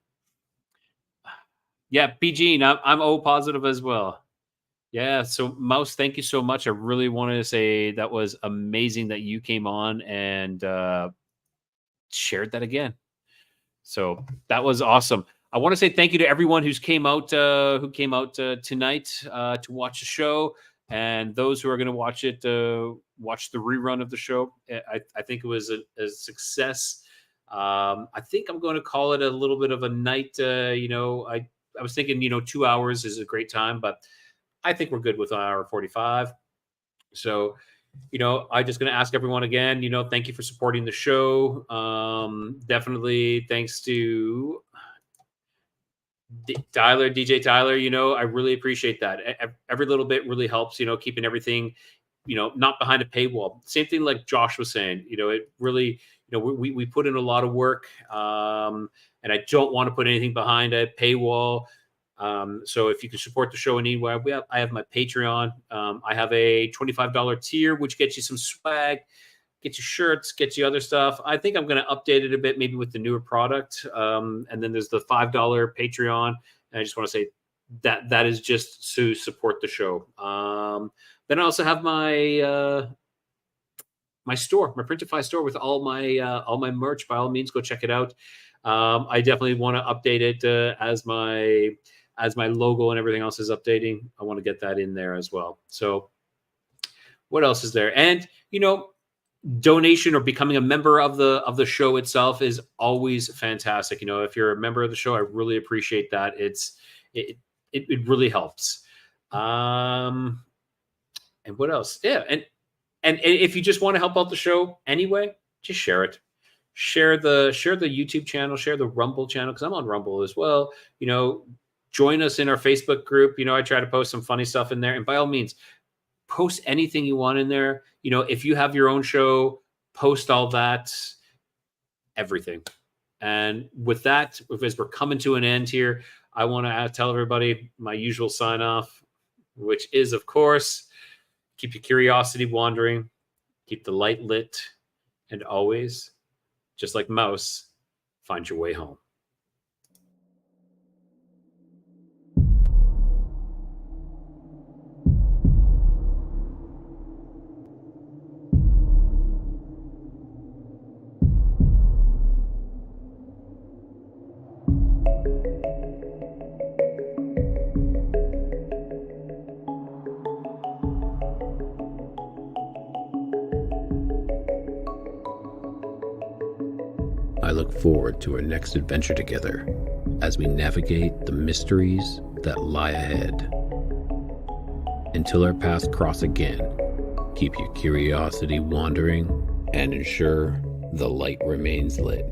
Yeah, B. Gene, I'm O positive as well. Yeah, so Mouse, thank you so much. I really wanted to say that was amazing that you came on and shared that again. So that was awesome. I want to say thank you to everyone who came out tonight to watch the show, and those who are going to watch it, watch the rerun of the show. I think it was a success. I think I'm going to call it a little bit of a night. I was thinking, 2 hours is a great time, but I think we're good with an hour 45. So, I'm just going to ask everyone again, thank you for supporting the show. Definitely thanks to DJ Tyler, I really appreciate that. Every little bit really helps, keeping everything, not behind a paywall. Same thing like Josh was saying, it really, we put in a lot of work, and I don't want to put anything behind a paywall. So if you can support the show in any way, I have my Patreon. I have a $25 tier, which gets you some swag, get you shirts, get you other stuff. I think I'm going to update it a bit, maybe with the newer product. And then there's the $5 Patreon. And I just want to say that is just to support the show. Then I also have my my store, my Printify store with all my merch. By all means, go check it out. I definitely want to update it as my logo and everything else is updating. I want to get that in there as well. So what else is there? And, donation or becoming a member of the show itself is always fantastic. If you're a member of the show, I really appreciate that. It really helps. And what else? Yeah. And if you just want to help out the show anyway, just share it. Share the YouTube channel, share the Rumble channel, because I'm on Rumble as well. Join us in our Facebook group. I try to post some funny stuff in there. And by all means, post anything you want in there. If you have your own show, post all that, everything. And with that, as we're coming to an end here, I want to tell everybody my usual sign off, which is, of course, keep your curiosity wandering, keep the light lit, and always, just like Mouse, find your way home. I look forward to our next adventure together as we navigate the mysteries that lie ahead. Until our paths cross again, keep your curiosity wandering and ensure the light remains lit.